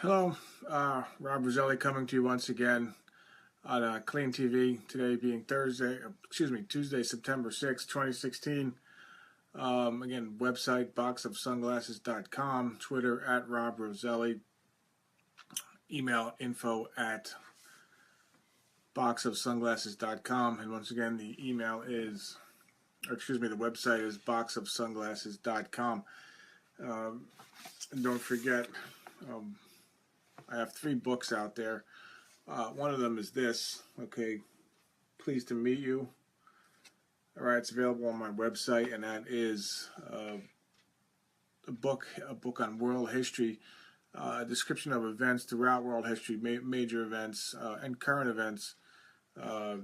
Hello, Rob Roselli coming to you once again on Clean TV. Today being Tuesday, September 6th, 2016. Again, website boxofsunglasses.com, Twitter at Rob Roselli, email info at boxofsunglasses.com, and once again, the website is boxofsunglasses.com. And don't forget, I have 3 books out there. One of them is this, okay, Pleased to Meet You. All right, it's available on my website, and that is a book on world history, a description of events throughout world history, major events and current events, a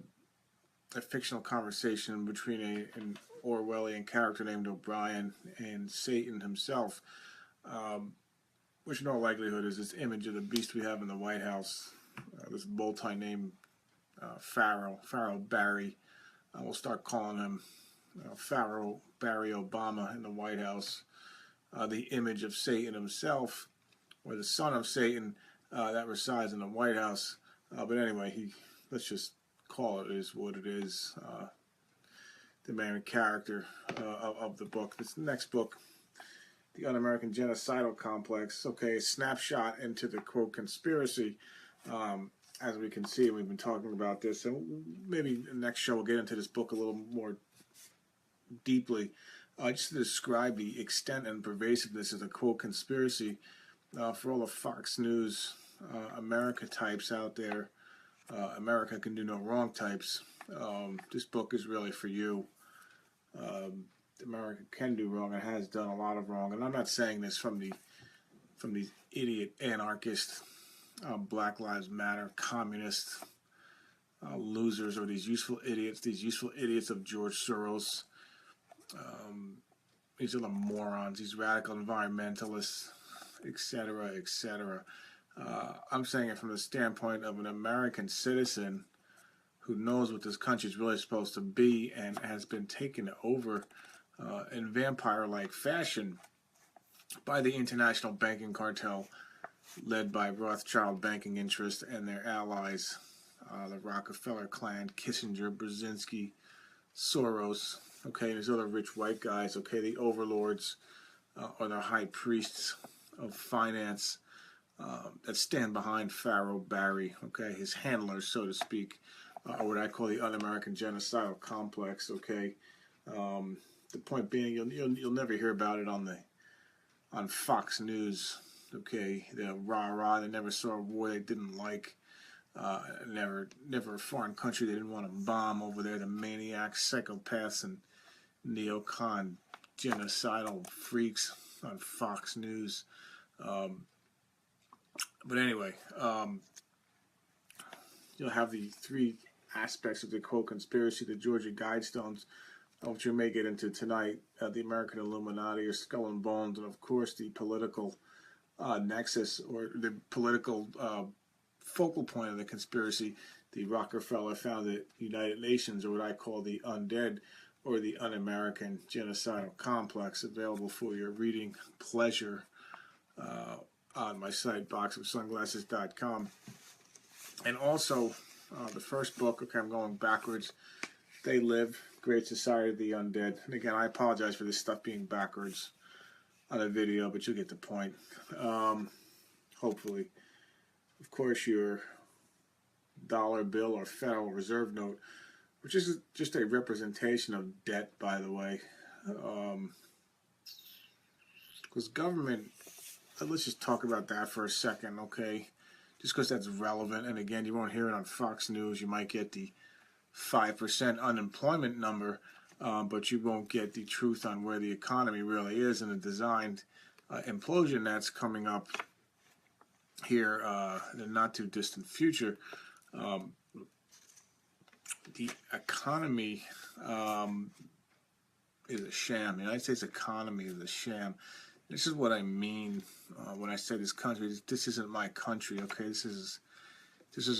fictional conversation between an Orwellian character named O'Brien and Satan himself, which in all likelihood is this image of the beast we have in the White House, this multi named Pharaoh Barry. We'll start calling him Pharaoh Barry Obama in the White House. The image of Satan himself, or the son of Satan, that resides in the White House. But anyway, let's just call it is what it is. The main character of the book. This next book, The Un-American Genocidal Complex. Okay, a snapshot into the quote conspiracy. As we can see, we've been talking about this, and maybe the next show we'll get into this book a little more deeply, just to describe the extent and pervasiveness of the quote conspiracy for all the Fox News America types out there, America can do no wrong types. This book is really for you. America can do wrong and has done a lot of wrong, and I'm not saying this from these idiot anarchist, Black Lives Matter, communist losers, or these useful idiots of George Soros. These are the morons, these radical environmentalists, etc., etc. I'm saying it from the standpoint of an American citizen who knows what this country is really supposed to be and has been taken over in vampire-like fashion by the international banking cartel led by Rothschild banking interests and their allies, the Rockefeller clan, Kissinger, Brzezinski, Soros, okay, and these other rich white guys, okay, the overlords or the high priests of finance that stand behind Pharaoh Barry, okay, his handlers, so to speak, or what I call the Un-American Genocidal Complex, okay. The point being, you'll never hear about it on Fox News, okay. The rah-rah, they never saw a war they didn't like, never a foreign country they didn't want to bomb over there, the maniacs, psychopaths, and neocon genocidal freaks on Fox News. But anyway, you'll have the 3 aspects of the quote conspiracy, the Georgia Guidestones, which we may get into tonight, the American Illuminati, or Skull and Bones, and of course the political nexus, or the political focal point of the conspiracy, the Rockefeller-founded United Nations, or what I call the undead, or the Un-American Genocidal Complex, available for your reading pleasure on my site, boxofsunglasses.com. And also, the first book, okay, I'm going backwards, They Live, Great Society of the Undead. And again, I apologize for this stuff being backwards on a video, but you'll get the point, hopefully. Of course, your dollar bill or Federal Reserve note, which is just a representation of debt, by the way. Because government, let's just talk about that for a second, okay? Just because that's relevant, and again, you won't hear it on Fox News. You might get the 5% unemployment number, but you won't get the truth on where the economy really is and the designed implosion that's coming up here in the not too distant future. The economy is a sham. The United States economy is a sham. This is what I mean when I say this country. This isn't my country, okay? This is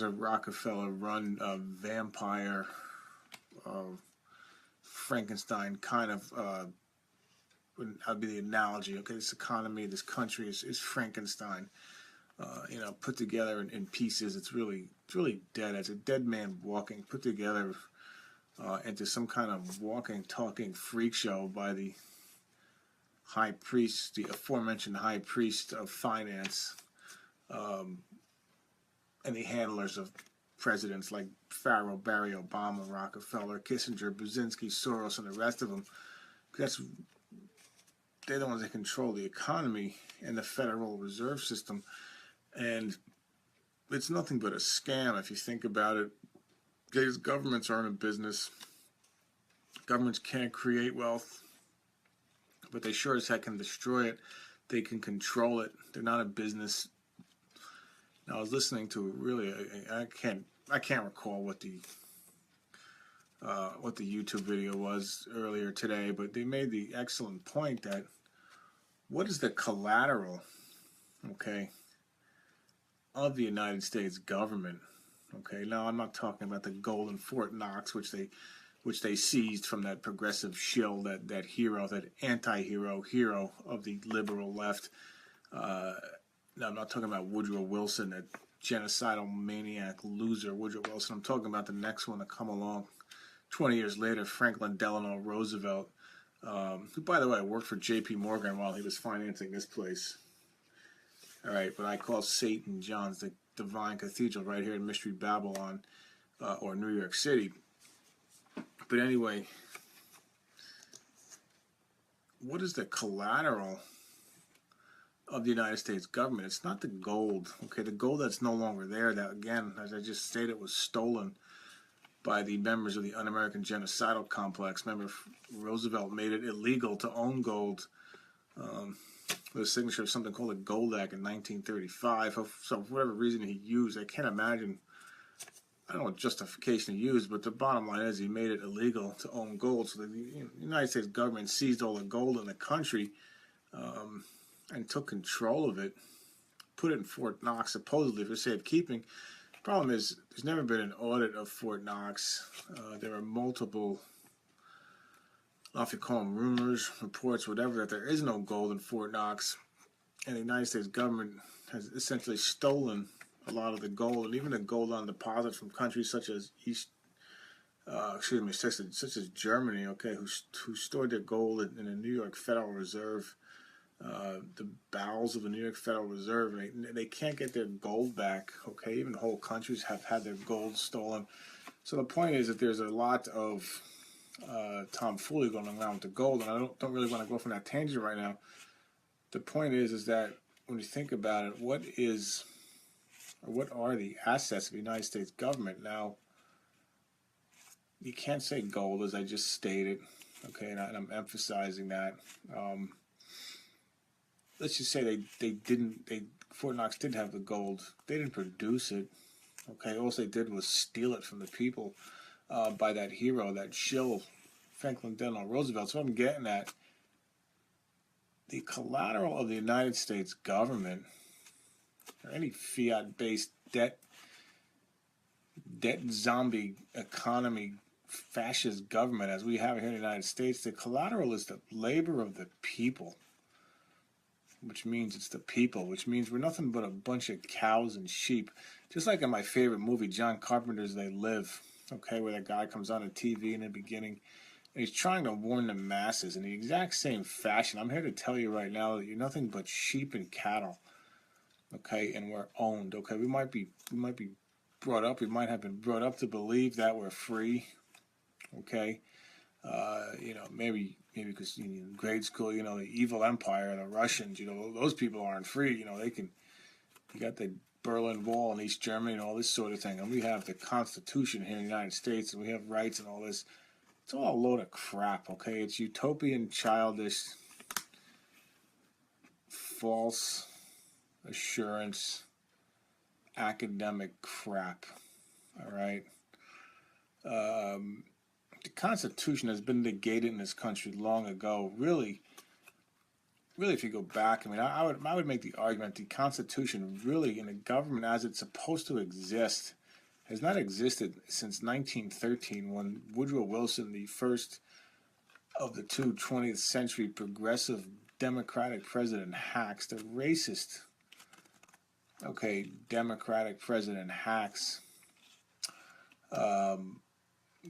a Rockefeller-run vampire, Frankenstein kind of. That'd be the analogy, okay? This economy, this country is Frankenstein. put together in pieces. It's really dead. It's a dead man walking, put together into some kind of walking, talking freak show by the high priest, the aforementioned high priest of finance, and the handlers of presidents like Pharaoh, Barry, Obama, Rockefeller, Kissinger, Brzezinski, Soros, and the rest of them. They're the ones that control the economy and the Federal Reserve System. And it's nothing but a scam if you think about it. Because governments aren't a business. Governments can't create wealth, but they sure as heck can destroy it. They can control it. They're not a business. Now, I was listening to really, I can't recall what the YouTube video was earlier today, but they made the excellent point that what is the collateral, okay, of the United States government? Okay, now I'm not talking about the gold in Fort Knox, which they seized from that progressive shill, that hero, that anti-hero hero of the liberal left. Now, I'm not talking about Woodrow Wilson, that genocidal maniac loser, Woodrow Wilson. I'm talking about the next one to come along 20 years later, Franklin Delano Roosevelt, who, by the way, worked for J.P. Morgan while he was financing this place. All right, but I call St. John's the Divine Cathedral right here in Mystery Babylon, or New York City. But anyway, what is the collateral of the United States government? It's not the gold, okay? The gold that's no longer there, that, again, as I just stated, was stolen by the members of the Un-American Genocidal Complex. Remember, Roosevelt made it illegal to own gold with a signature of something called the Gold Act in 1935. So for whatever reason he used, I can't imagine, I don't know what justification he used, but the bottom line is he made it illegal to own gold. So the United States government seized all the gold in the country and took control of it, put it in Fort Knox, supposedly for safekeeping. Problem is, there's never been an audit of Fort Knox. There are multiple, I don't know if you call them rumors, reports, whatever, that there is no gold in Fort Knox. And the United States government has essentially stolen a lot of the gold, and even the gold on deposit from countries such as such as Germany, okay, who stored their gold in the New York Federal Reserve, the bowels of the New York Federal Reserve. They can't get their gold back, okay? Even whole countries have had their gold stolen. So the point is that there's a lot of tomfoolery going on with the gold, and I don't really want to go from that tangent right now. The point is that when you think about it, what are the assets of the United States government? Now, you can't say gold, as I just stated, okay, and I'm emphasizing that. Let's just say Fort Knox did have the gold. They didn't produce it, okay? All they did was steal it from the people by that hero, that shill, Franklin Delano Roosevelt. So I'm getting at the collateral of the United States government, or any fiat-based debt zombie economy, fascist government as we have here in the United States, the collateral is the labor of the people, which means it's the people, which means we're nothing but a bunch of cows and sheep. Just like in my favorite movie, John Carpenter's They Live, okay, where that guy comes on the TV in the beginning, and he's trying to warn the masses in the exact same fashion. I'm here to tell you right now that you're nothing but sheep and cattle, okay, and we're owned, okay? We might be brought up, we might have been brought up to believe that we're free, okay? Maybe because in grade school, the evil empire, the Russians, those people aren't free. You got the Berlin Wall in East Germany and all this sort of thing. And we have the Constitution here in the United States, and we have rights and all this. It's all a load of crap, okay? It's utopian, childish, false assurance, academic crap, all right? The Constitution has been negated in this country long ago. Really, if you go back, I would make the argument the Constitution really, in the government as it's supposed to exist, has not existed since 1913, when Woodrow Wilson, the first of the two 20th century progressive Democratic president hacks, the racist Okay, Democratic President hacks, um,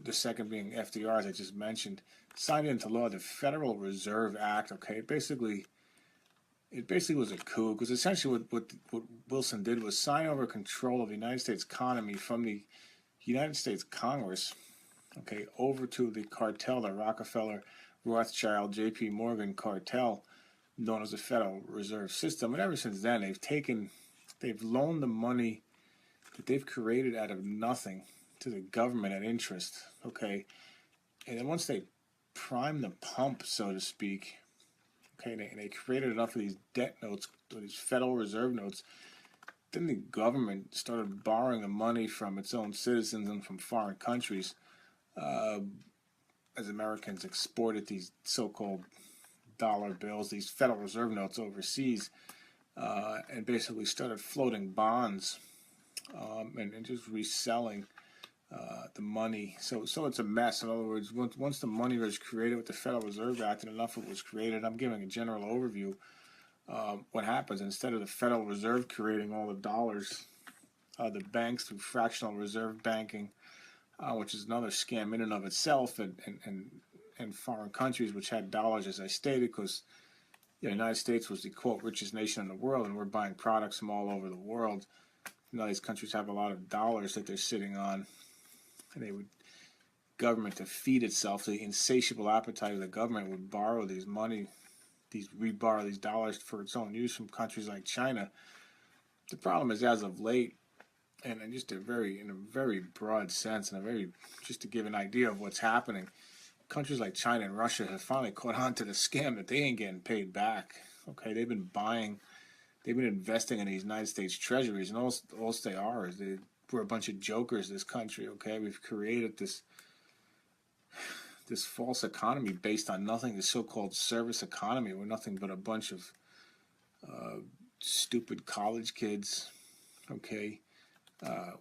the second being FDR, as I just mentioned, signed into law the Federal Reserve Act. Okay, it basically was a coup, because essentially what Wilson did was sign over control of the United States economy from the United States Congress, okay, over to the cartel, the Rockefeller, Rothschild, J.P. Morgan cartel, known as the Federal Reserve System. And ever since then, they've loaned the money that they've created out of nothing to the government at interest, okay? And then once they prime the pump, so to speak, okay, they created enough of these debt notes, or these Federal Reserve notes, then the government started borrowing the money from its own citizens and from foreign countries, uh, as Americans exported these so-called dollar bills, these Federal Reserve notes overseas, and basically started floating bonds, and just reselling the money. So it's a mess. In other words, once the money was created with the Federal Reserve Act, and enough of it was created, I'm giving a general overview. What happens, instead of the Federal Reserve creating all the dollars, the banks, through fractional reserve banking, which is another scam in and of itself, and foreign countries which had dollars, as I stated, because the United States was the quote richest nation in the world, and we're buying products from all over the world. Now these countries have a lot of dollars that they're sitting on, and they would government to feed itself. The insatiable appetite of the government would borrow these money, reborrow these dollars for its own use from countries like China. The problem is, as of late, and in just in a very broad sense, and just to give an idea of what's happening, countries like China and Russia have finally caught on to the scam that they ain't getting paid back. Okay, they've been investing in these United States treasuries, and all they are is we're a bunch of jokers, this country. Okay, we've created this false economy based on nothing, this so-called service economy. We're nothing but a bunch of stupid college kids, okay,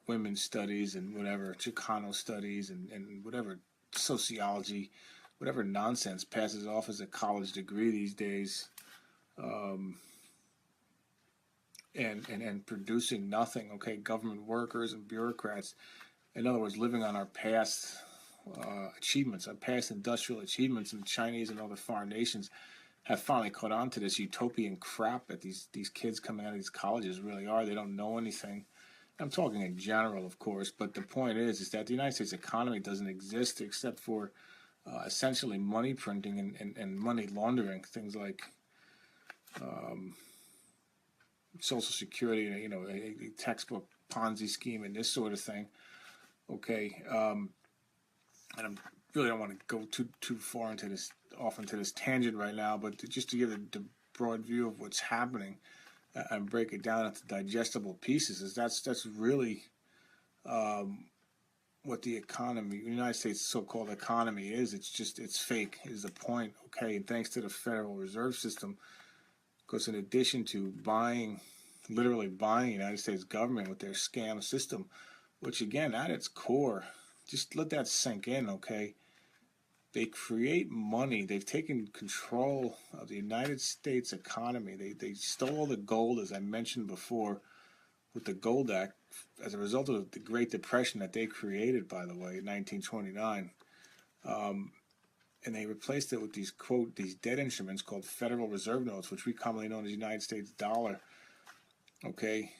women's studies and whatever, Chicano studies and whatever sociology, whatever nonsense passes off as a college degree these days, and producing nothing, okay, government workers and bureaucrats. In other words, living on our past achievements, our past industrial achievements, and the Chinese and other foreign nations have finally caught on to this utopian crap that these kids coming out of these colleges really are. They don't know anything. I'm talking in general, of course, but the point is that the United States economy doesn't exist except for essentially money printing and money laundering, things like Social Security, you know, a textbook Ponzi scheme and this sort of thing. Okay, and I really don't want to go too far into this, off into this tangent right now, but just to give the broad view of what's happening and break it down into digestible pieces, is that's really what the economy, the United States so-called economy is. It's fake, is the point. Okay, and thanks to the Federal Reserve System, because in addition to literally buying the United States government with their scam system, which again, at its core, just let that sink in, okay? They create money. They've taken control of the United States economy. They stole the gold, as I mentioned before, with the Gold Act, as a result of the Great Depression that they created, by the way, in 1929. And they replaced it with these debt instruments called Federal Reserve Notes, which we commonly know as the United States dollar. Okay,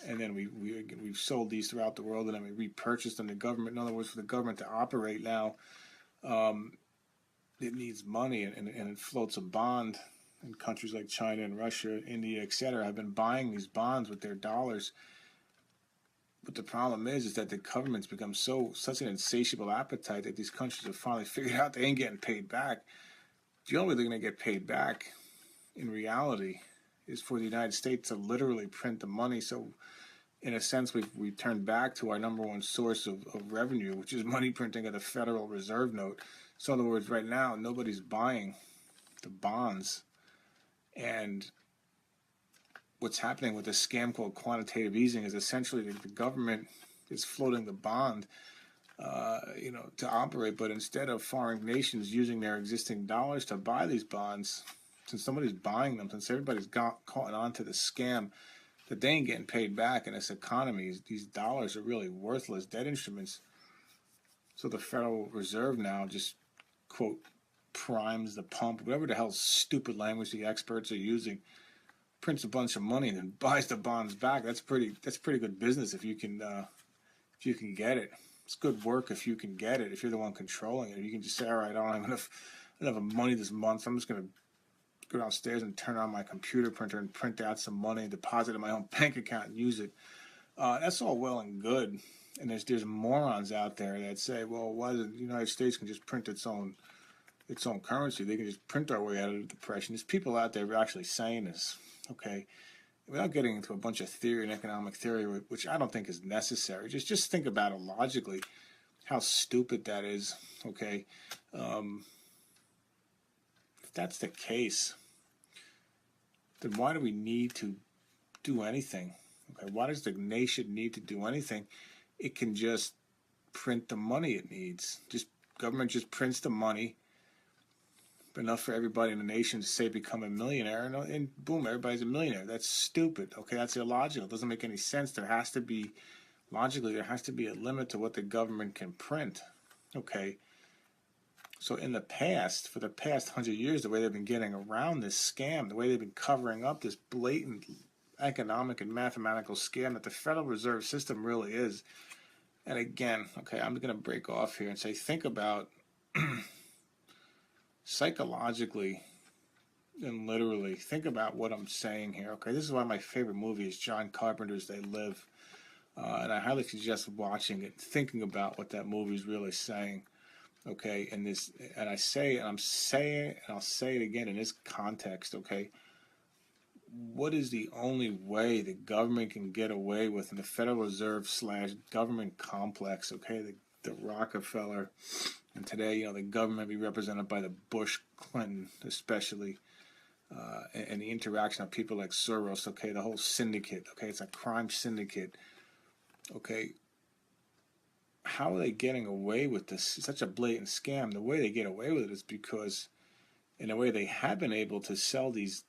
and then we've sold these throughout the world, and then we repurchased them. The government, in other words, for the government to operate now, it needs money, and it floats a bond. And countries like China and Russia, India, etc., have been buying these bonds with their dollars. But the problem is that the government's become such an insatiable appetite that these countries have finally figured out they ain't getting paid back. The only way they're going to get paid back, in reality, is for the United States to literally print the money. So, in a sense, we've turned back to our number one source of revenue, which is money printing of the Federal Reserve Note. So, in other words, right now, nobody's buying the bonds. And what's happening with this scam called quantitative easing is essentially the government is floating the bond, to operate. But instead of foreign nations using their existing dollars to buy these bonds, since somebody's buying them, since everybody's caught on to the scam that they ain't getting paid back in this economy. These dollars are really worthless debt instruments. So the Federal Reserve now just, quote, primes the pump, whatever the hell stupid language the experts are using, prints a bunch of money and then buys the bonds back. That's pretty good business if you can get it. It's good work if you can get it. If you're the one controlling it, you can just say, all right, I don't have enough money this month. I'm just gonna go downstairs and turn on my computer printer and print out some money and deposit it in my own bank account and use it. That's all well and good. And there's morons out there that say, well, why the United States can just print its own currency? They can just print our way out of the depression. There's people out there who are actually saying this, okay? Without getting into a bunch of theory and economic theory, which I don't think is necessary. Just think about it logically, how stupid that is, okay? If that's the case, then why do we need to do anything? Okay, why does the nation need to do anything? It can just print the money it needs. Government just prints the money, enough for everybody in the nation to say become a millionaire, and boom, everybody's a millionaire. That's stupid. Okay, that's illogical. It doesn't make any sense. There has to be a limit to what the government can print. Okay. So in the past, for the past 100 years, the way they've been getting around this scam, the way they've been covering up this blatant economic and mathematical scam that the Federal Reserve System really is. And again, okay, I'm going to break off here and say, think about psychologically and literally, think about what I'm saying here. Okay, this is one of my favorite movies, John Carpenter's They Live. And I highly suggest watching it, thinking about what that movie is really saying. Okay, and I'll say it again in this context. Okay, what is the only way the government can get away with in the Federal Reserve / government complex? Okay, the Rockefeller, and today, the government be represented by the Bush, Clinton, especially, and the interaction of people like Soros. Okay, the whole syndicate. Okay, it's a crime syndicate. Okay, how are they getting away with this? It's such a blatant scam. The way they get away with it is because, in a way, they have been able to sell these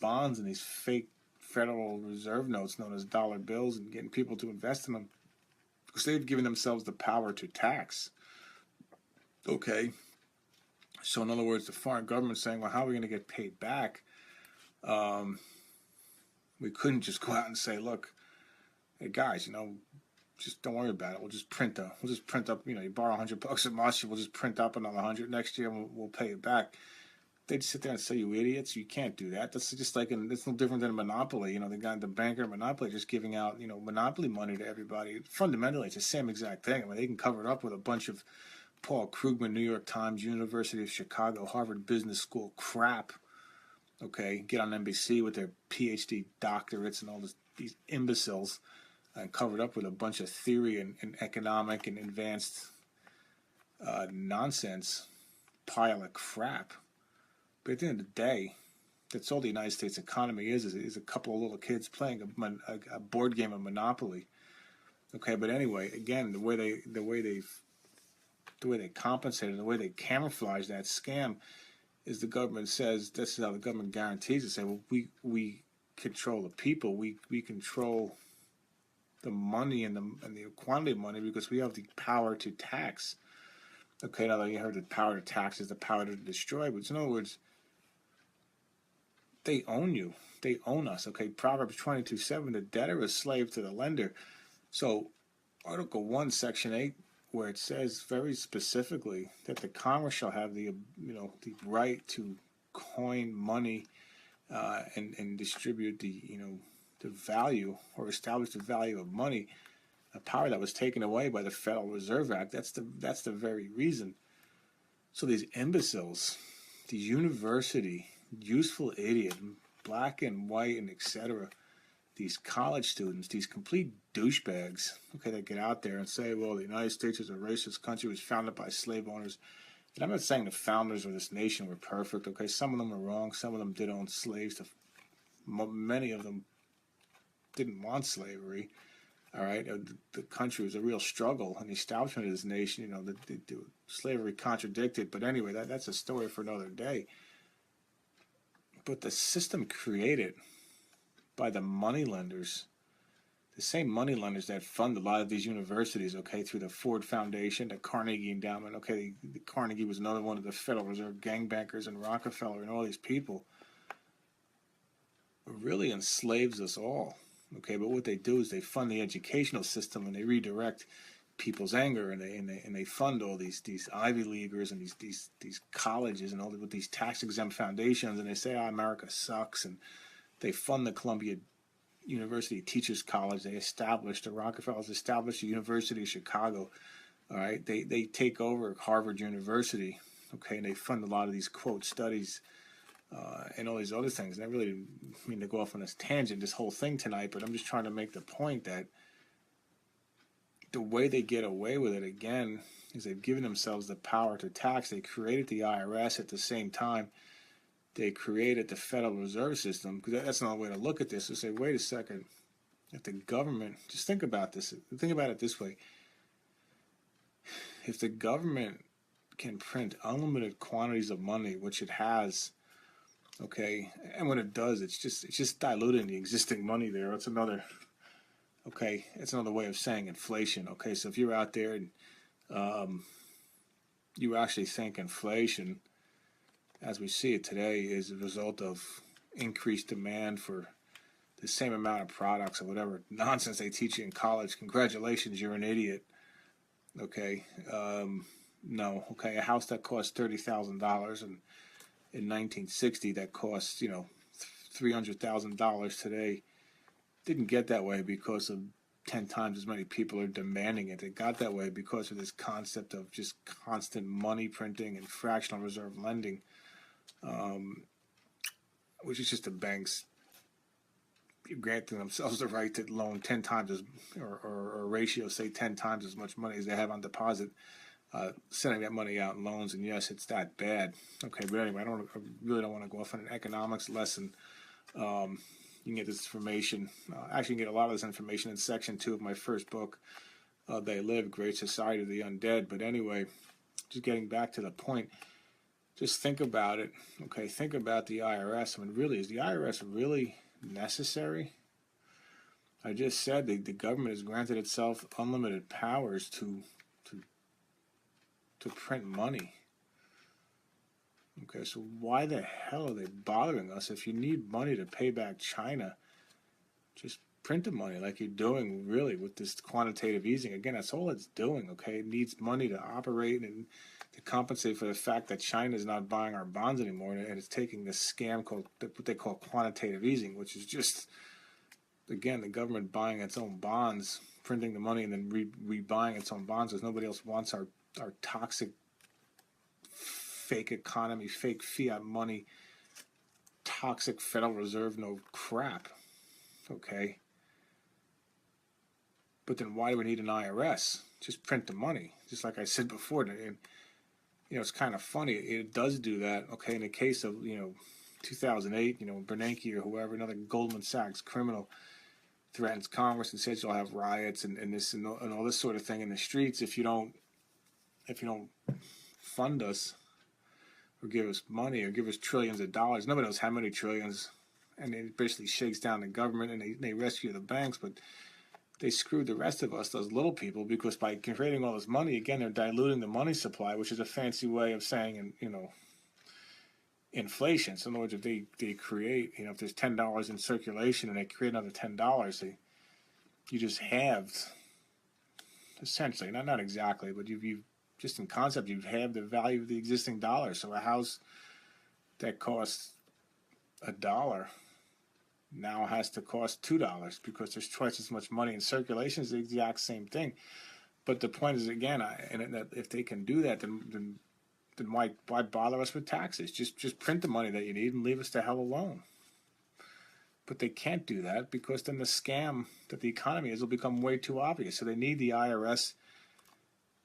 bonds and these fake Federal Reserve notes known as dollar bills and getting people to invest in them because they've given themselves the power to tax. Okay, so in other words, the foreign government's saying, well, how are we going to get paid back? We couldn't just go out and say, look, hey guys, just don't worry about it. We'll just print up. You borrow $100 at us, we'll just print up another 100 next year, and we'll pay it back. They'd sit there and say, you idiots, you can't do that. That's just like, it's no different than a monopoly. The banker monopoly just giving out, monopoly money to everybody. Fundamentally, it's the same exact thing. I mean, they can cover it up with a bunch of Paul Krugman, New York Times, University of Chicago, Harvard Business School crap. Okay, get on NBC with their PhD doctorates and all these imbeciles, and covered up with a bunch of theory and economic and advanced nonsense pile of crap. But at the end of the day, that's all the United States economy is a couple of little kids playing a board game of Monopoly. Okay, but anyway, again, the way they compensated, the way they camouflage that scam is the government says, this is how the government guarantees it. Say, well, we control the people, we control the money and the quantity of money because we have the power to tax. Okay, now that you heard the power to tax is the power to destroy, but in other words, they own you. They own us. Okay, Proverbs 22:7, the debtor is slave to the lender. So Article 1, Section 8, where it says very specifically that the Congress shall have the right to coin money and distribute the value or establish the value of money, a power that was taken away by the Federal Reserve Act. That's the very reason. So these imbeciles, these university useful idiot, black and white and etc., these college students, these complete douchebags, okay, that get out there and say, well, the United States is a racist country, was founded by slave owners. And I'm not saying the founders of this nation were perfect, okay? Some of them were wrong. Some of them did own slaves. Many of them didn't want slavery, all right? The country was a real struggle, and the establishment of this nation, the slavery contradicted. But anyway, that's a story for another day. But the system created by the money lenders, the same money lenders that fund a lot of these universities, okay, through the Ford Foundation, the Carnegie Endowment, okay, the Carnegie was another one of the Federal Reserve gangbankers, and Rockefeller and all these people, really enslaves us all, okay, but what they do is they fund the educational system and they redirect people's anger, and they fund all these Ivy Leaguers and these colleges and all with these tax exempt foundations, and they say, oh, America sucks, and they fund the Columbia University Teachers College. They established, the Rockefellers established the University of Chicago. All right, they take over Harvard University, okay, and they fund a lot of these quote studies and all these other things. And I really didn't mean to go off on this tangent, this whole thing tonight, but I'm just trying to make the point that the way they get away with it again is they've given themselves the power to tax. They created the IRS at the same time they created the Federal Reserve System, because that's another way to look at this, to say, wait a second, if the government, just think about this, think about it this way, if the government can print unlimited quantities of money, which it has, okay, and when it does, it's just diluting the existing money there. It's another, okay, it's another way of saying inflation, okay, so if you're out there and you actually think inflation, as we see it today, is a result of increased demand for the same amount of products or whatever nonsense they teach you in college. Congratulations, you're an idiot. Okay, no. Okay, a house that cost $30,000 in 1960 that costs $300,000 today didn't get that way because of 10 times as many people are demanding it. It got that way because of this concept of just constant money printing and fractional reserve lending. Which is just the banks granting themselves the right to loan 10 times as, or a ratio, say 10 times as much money as they have on deposit, sending that money out in loans. And yes, it's that bad. Okay, but anyway, I really don't want to go off on an economics lesson. You can get this information. Actually, you can get a lot of this information in section 2 of my first book, They Live, Great Society of the Undead. But anyway, just getting back to the point, just think about it, okay? Think about the IRS. I mean, really, is the IRS really necessary? I just said the government has granted itself unlimited powers to print money. Okay, so why the hell are they bothering us? If you need money to pay back China, just print the money like you're doing, really, with this quantitative easing. Again, that's all it's doing, okay? It needs money to operate and to compensate for the fact that China is not buying our bonds anymore, and it's taking this scam called what they call quantitative easing, which is just, again, the government buying its own bonds, printing the money, and then rebuying its own bonds, because nobody else wants our toxic fake economy, fake fiat money, toxic Federal Reserve, no crap, okay? But then why do we need an IRS? Just print the money, just like I said before. And, it's kind of funny. It does do that, okay? In the case of, 2008, Bernanke or whoever, another Goldman Sachs criminal, threatens Congress and says you'll have riots and this and all this sort of thing in the streets if you don't fund us or give us money or give us trillions of dollars. Nobody knows how many trillions, and it basically shakes down the government, and they rescue the banks, but they screwed the rest of us, those little people, because by creating all this money, again, they're diluting the money supply, which is a fancy way of saying, inflation. So in other words, if they create, if there's $10 in circulation and they create another $10, you just halved, essentially, not exactly, but you've just in concept, you've halved the value of the existing dollar. So a house that costs $1 now has to cost $2 because there's twice as much money in circulation. It's the exact same thing. But the point is, again, if they can do that, then why bother us with taxes? Just print the money that you need and leave us the hell alone. But they can't do that because then the scam that the economy is will become way too obvious. So they need the IRS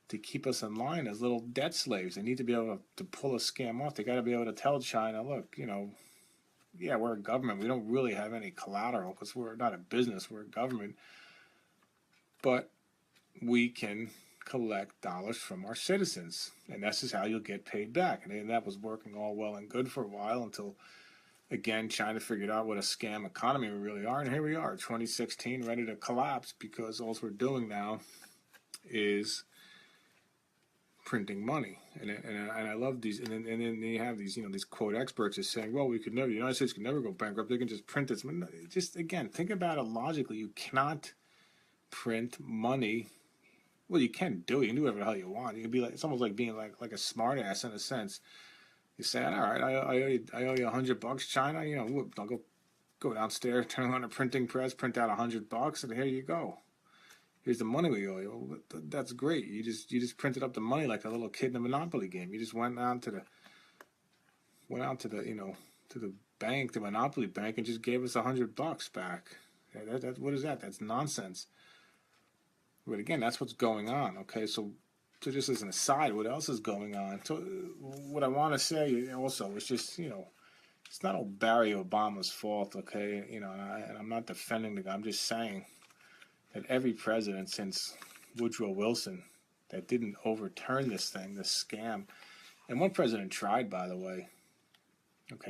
to keep us in line as little debt slaves. They need to be able to pull a scam off. They got to be able to tell China, look, yeah, we're a government. We don't really have any collateral because we're not a business. We're a government. But we can collect dollars from our citizens. And this is how you'll get paid back. And that was working all well and good for a while until again, China figured out what a scam economy we really are, and here we are, 2016, ready to collapse because all we're doing now is printing money. And I love these, and then you have these, these quote experts is saying, well, the United States can never go bankrupt. They can just print this. Just again, think about it logically. You cannot print money. Well, you can do it. You can do whatever the hell you want. You can be like, it's almost like being like a smart ass in a sense. You say, all right, I owe you $100, China. I'll go downstairs, turn on a printing press, print out $100, and here you go. Here's the money we owe you. Well, that's great. You just printed up the money like a little kid in a Monopoly game. You just went out to the to the bank, the Monopoly bank, and just gave us $100 back. What is that? That's nonsense. But again, that's what's going on. Okay, so just as an aside, what else is going on? So what I want to say also is just it's not all Barry Obama's fault. Okay, and I'm not defending the guy. I'm just saying that every president since Woodrow Wilson that didn't overturn this thing, this scam, and one president tried, by the way,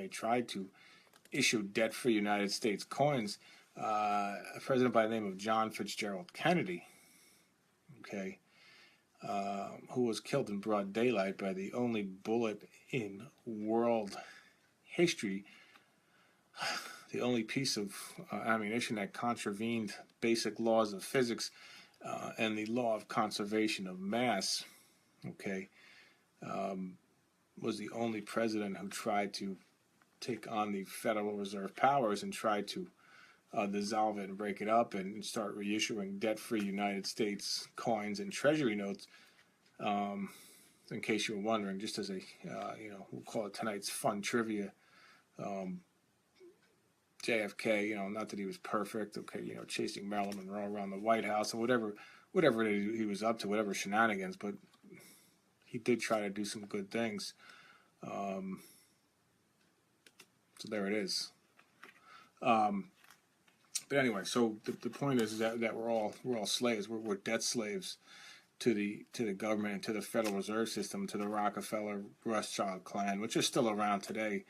tried to issue debt-free United States coins, a president by the name of John Fitzgerald Kennedy, who was killed in broad daylight by the only bullet in world history, the only piece of ammunition that contravened basic laws of physics and the law of conservation of mass, was the only president who tried to take on the Federal Reserve powers and tried to dissolve it and break it up and start reissuing debt-free United States coins and treasury notes. In case you were wondering, just as a, we'll call it tonight's fun trivia, JFK, not that he was perfect, chasing Marilyn Monroe around the White House and whatever he was up to, whatever shenanigans, but he did try to do some good things. So there it is. But anyway, so the point is that we're all slaves. We're debt slaves to the government and to the Federal Reserve System, to the Rockefeller Rothschild clan, which is still around today.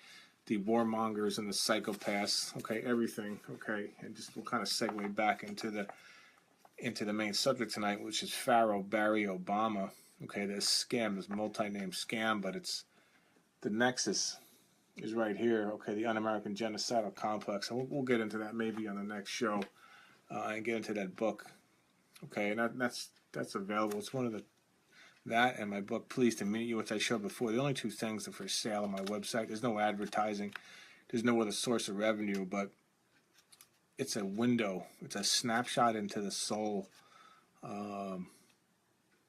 The warmongers and the psychopaths, everything, and just we'll kind of segue back into the main subject tonight, which is Pharaoh Barry Obama. This scam, this multi-name scam, but it's the nexus is right here. The un-American genocidal complex, and we'll get into that maybe on the next show, and get into that book. And that's available. It's one of that and my book, Pleased to Meet You, which I showed before. The only two things that are for sale on my website. There's no advertising. There's no other source of revenue, but it's a window. It's a snapshot into the soul,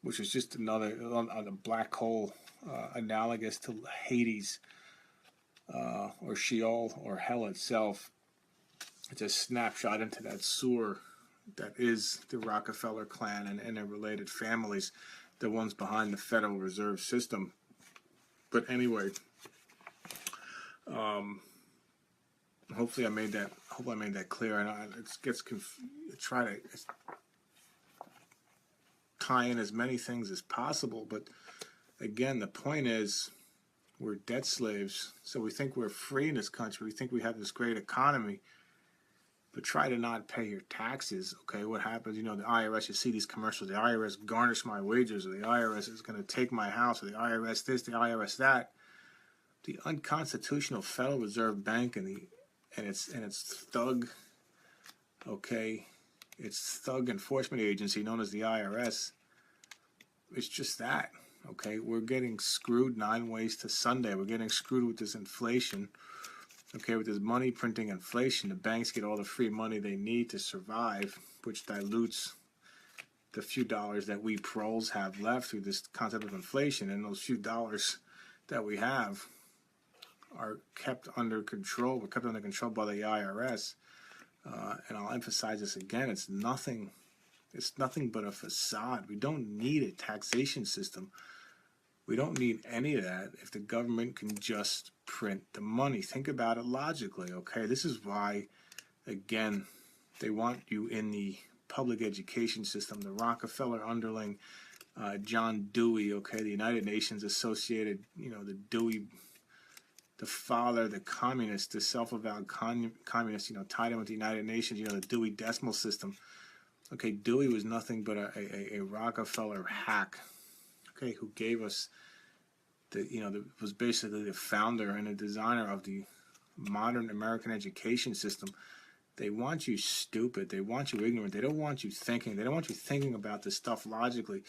which is just another on a black hole, analogous to Hades, or Sheol, or hell itself. It's a snapshot into that sewer that is the Rockefeller clan and their related families, the ones behind the Federal Reserve System. But anyway, hopefully I made that clear. And try to tie in as many things as possible. But again, the point is, we're debt slaves. So we think we're free in this country. We think we have this great economy. But try to not pay your taxes, What happens, the IRS, you see these commercials, the IRS garnish my wages, or the IRS is going to take my house, or the IRS this, the IRS that. The unconstitutional Federal Reserve Bank and its thug, its thug enforcement agency known as the IRS, it's just that, We're getting screwed 9 ways to Sunday. We're getting screwed with this inflation. With this money printing inflation, the banks get all the free money they need to survive, which dilutes the few dollars that we proles have left through this concept of inflation. And those few dollars that we have are kept under control. We're kept under control by the IRS. And I'll emphasize this again. It's nothing but a facade. We don't need a taxation system. We don't need any of that if the government can just print the money. Think about it logically, This is why, again, they want you in the public education system. The Rockefeller underling, John Dewey, the United Nations associated, the Dewey the father, the communist, the self-avowed communist, tied in with the United Nations, the Dewey Decimal System. Okay, Dewey was nothing but a Rockefeller hack, okay, who gave us was basically the founder and the designer of the modern American education system. They want you stupid. They want you ignorant. They don't want you thinking. They don't want you thinking about this stuff logically.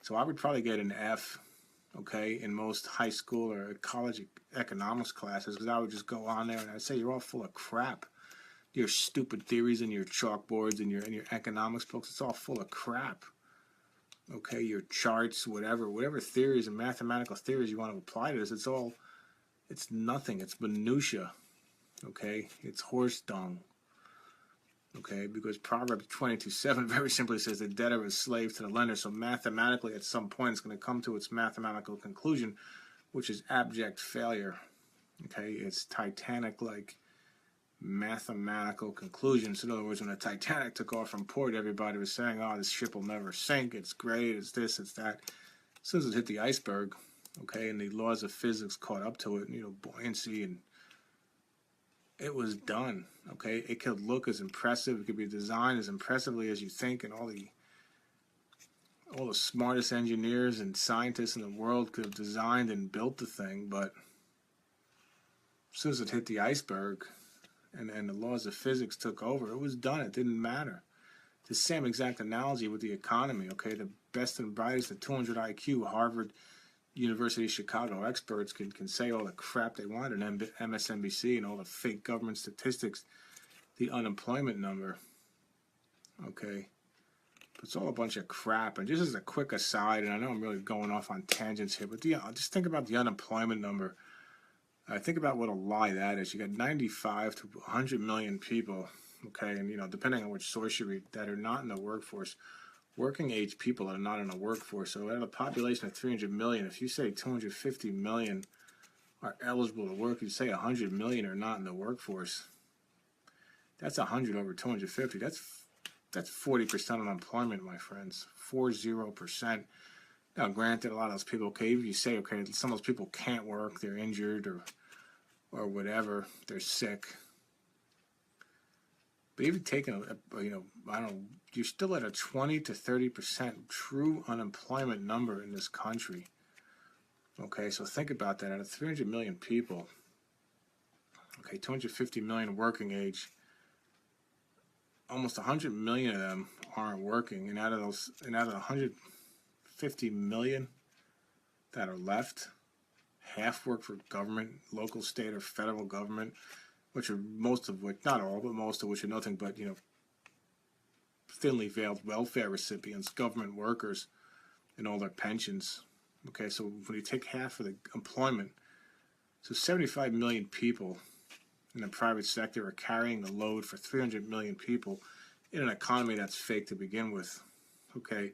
So I would probably get an F, okay, in most high school or college economics classes, because I would just go on there and I'd say, you're all full of crap. Your stupid theories and your chalkboards and your economics books, it's all full of crap. Okay, your charts, whatever theories and mathematical theories you want to apply to this, it's nothing. It's minutia. Okay, it's horse dung. Okay, because Proverbs 22:7 very simply says the debtor is slave to the lender. So mathematically, at some point, it's going to come to its mathematical conclusion, which is abject failure. Okay, it's Titanic-like mathematical conclusions. In other words, when the Titanic took off from port, everybody was saying, oh, this ship will never sink, it's great, it's this, it's that. As soon as it hit the iceberg, okay, and the laws of physics caught up to it, buoyancy, and it was done. Okay, it could look as impressive, it could be designed as impressively as you think, and all the smartest engineers and scientists in the world could have designed and built the thing, but as soon as it hit the iceberg and the laws of physics took over, it was done. It didn't matter. The same exact analogy with the economy, okay? The best and brightest, the 200 IQ, Harvard, University of Chicago experts can say all the crap they want on MSNBC and all the fake government statistics, the unemployment number, okay? It's all a bunch of crap. And just as a quick aside, and I know I'm really going off on tangents here, but just think about the unemployment number. Think about what a lie that is. You got 95 to 100 million people, okay, and depending on which source you read, that are not in the workforce. Working age people are not in the workforce. So out of a population of 300 million, if you say 250 million are eligible to work, you say 100 million are not in the workforce. That's 100 over 250. That's 40% unemployment, my friends. 40%. Now, granted, a lot of those people, okay, if you say, okay, some of those people can't work, they're injured or whatever, they're sick. But even taking you're still at a 20 to 30% true unemployment number in this country. Okay, so think about that. Out of 300 million people, okay, 250 million working age, almost 100 million of them aren't working, and out of the 150 million that are left, half work for government, local, state, or federal government, which are most of which, not all, but most of which are nothing but, thinly veiled welfare recipients, government workers, and all their pensions. Okay, so when you take half of the employment, so 75 million people in the private sector are carrying the load for 300 million people in an economy that's fake to begin with. Okay,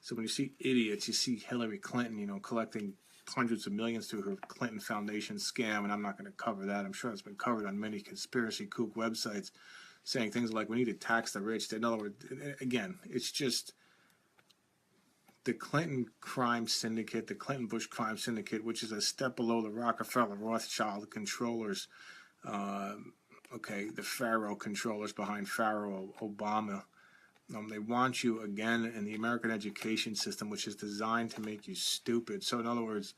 so when you see idiots, you see Hillary Clinton, collecting hundreds of millions through her Clinton Foundation scam, and I'm not going to cover that. I'm sure it's been covered on many conspiracy kook websites, saying things like we need to tax the rich. In other words, again, it's just the Clinton crime syndicate, the Clinton Bush crime syndicate, which is a step below the Rockefeller Rothschild controllers, the Pharaoh controllers behind Pharaoh Obama. They want you, again, in the American education system, which is designed to make you stupid. So in other words,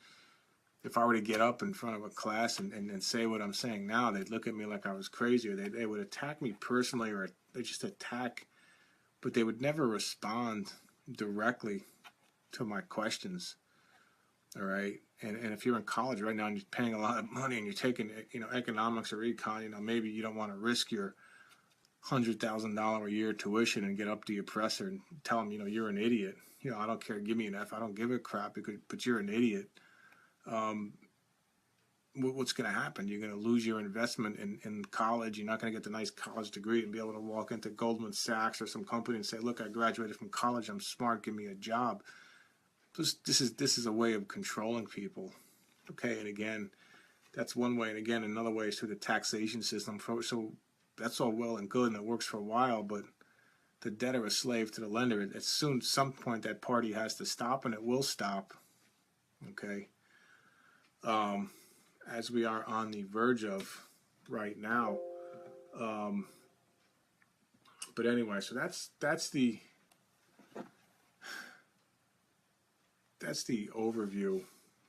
if I were to get up in front of a class and say what I'm saying now, they'd look at me like I was crazy, or they would attack me personally, or they just attack, but they would never respond directly to my questions. All right, and if you're in college right now and you're paying a lot of money and you're taking economics or econ, maybe you don't want to risk your $100,000 a year tuition and get up to your professor and tell him, you're an idiot. I don't care. Give me an F. I don't give a crap. But you're an idiot. What's going to happen? You're going to lose your investment in college. You're not going to get the nice college degree and be able to walk into Goldman Sachs or some company and say, look, I graduated from college. I'm smart. Give me a job. This is a way of controlling people. Okay, and again, that's one way. And again, another way is through the taxation system. So that's all well and good, and it works for a while, but the debtor is slave to the lender. At some point, that party has to stop, and it will stop. Okay. as we are on the verge of right now. Um, but anyway, so that's the overview.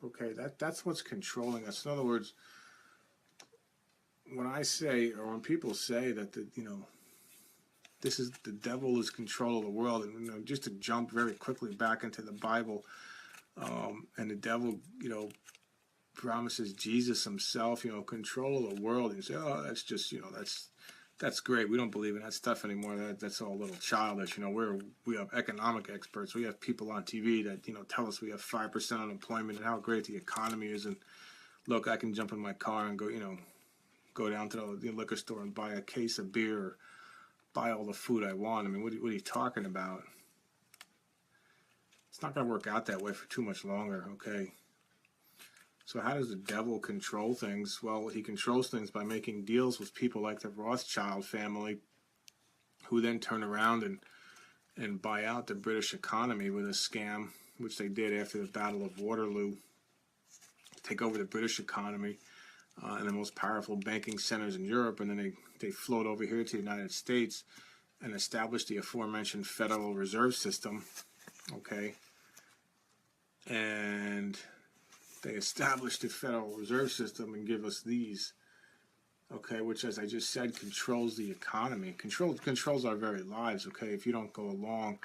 Okay, that's what's controlling us. In other words, when I say, or when people say that this is the devil is control of the world, and just to jump very quickly back into the Bible, and the devil, promises Jesus himself, control of the world, and you say, oh, that's just, that's great. We don't believe in that stuff anymore. That's all a little childish. We have economic experts. We have people on TV that tell us we have 5% unemployment and how great the economy is. And look, I can jump in my car and go down to the liquor store and buy a case of beer, or buy all the food I want. I mean, what are you talking about? It's not going to work out that way for too much longer. Okay. So how does the devil control things? Well, he controls things by making deals with people like the Rothschild family, who then turn around and buy out the British economy with a scam, which they did after the Battle of Waterloo, take over the British economy and the most powerful banking centers in Europe, and then they float over here to the United States and establish the aforementioned Federal Reserve System, okay? And they established the Federal Reserve System and give us these, okay, which, as I just said, controls the economy, controls our very lives, okay? If you don't go along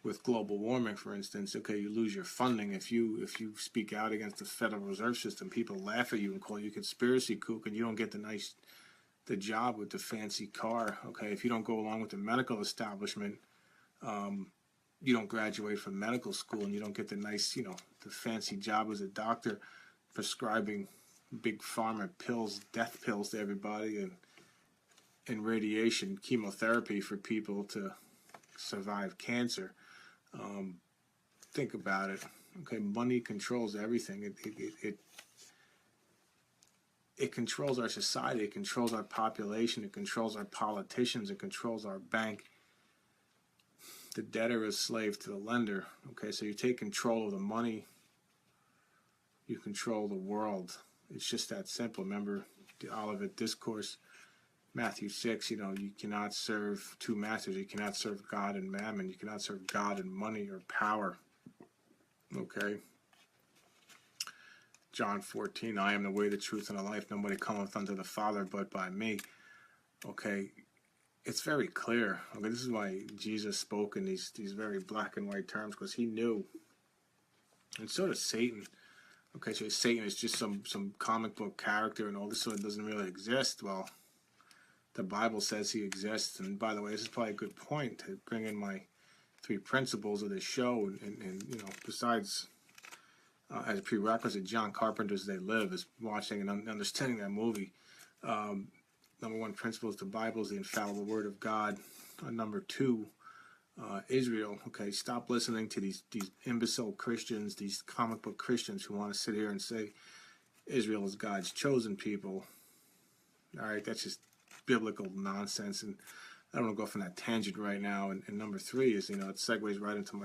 with global warming, for instance, okay, you lose your funding. If you speak out against the Federal Reserve System, people laugh at you and call you conspiracy kook, and you don't get the job with the fancy car, okay? If you don't go along with the medical establishment, you don't graduate from medical school, and you don't get the nice, the fancy job as a doctor prescribing big pharma pills, death pills to everybody, and radiation, chemotherapy for people to survive cancer. Think about it. Okay, money controls everything. It controls our society. It controls our population. It controls our politicians. It controls our bank. The debtor is slave to the lender. Okay, so you take control of the money, you control the world. It's just that simple. Remember the Olivet Discourse, Matthew 6, you cannot serve two masters. You cannot serve God and mammon. You cannot serve God and money or power. Okay? John 14, I am the way, the truth, and the life. Nobody cometh unto the Father but by me. Okay? It's very clear. Okay, this is why Jesus spoke in these very black and white terms, because he knew. And so does Satan. Okay, so Satan is just some comic book character and all this, so it doesn't really exist. Well, the Bible says he exists. And by the way, this is probably a good point to bring in my 3 principles of this show. And besides, as a prerequisite, John Carpenter's They Live is watching and understanding that movie. Number 1 principle is the Bible is the infallible word of God. Number 2, Israel. Okay, stop listening to these imbecile Christians, these comic book Christians who want to sit here and say Israel is God's chosen people. All right, that's just biblical nonsense, and I don't want to go off on that tangent right now. And number 3 is, it segues right into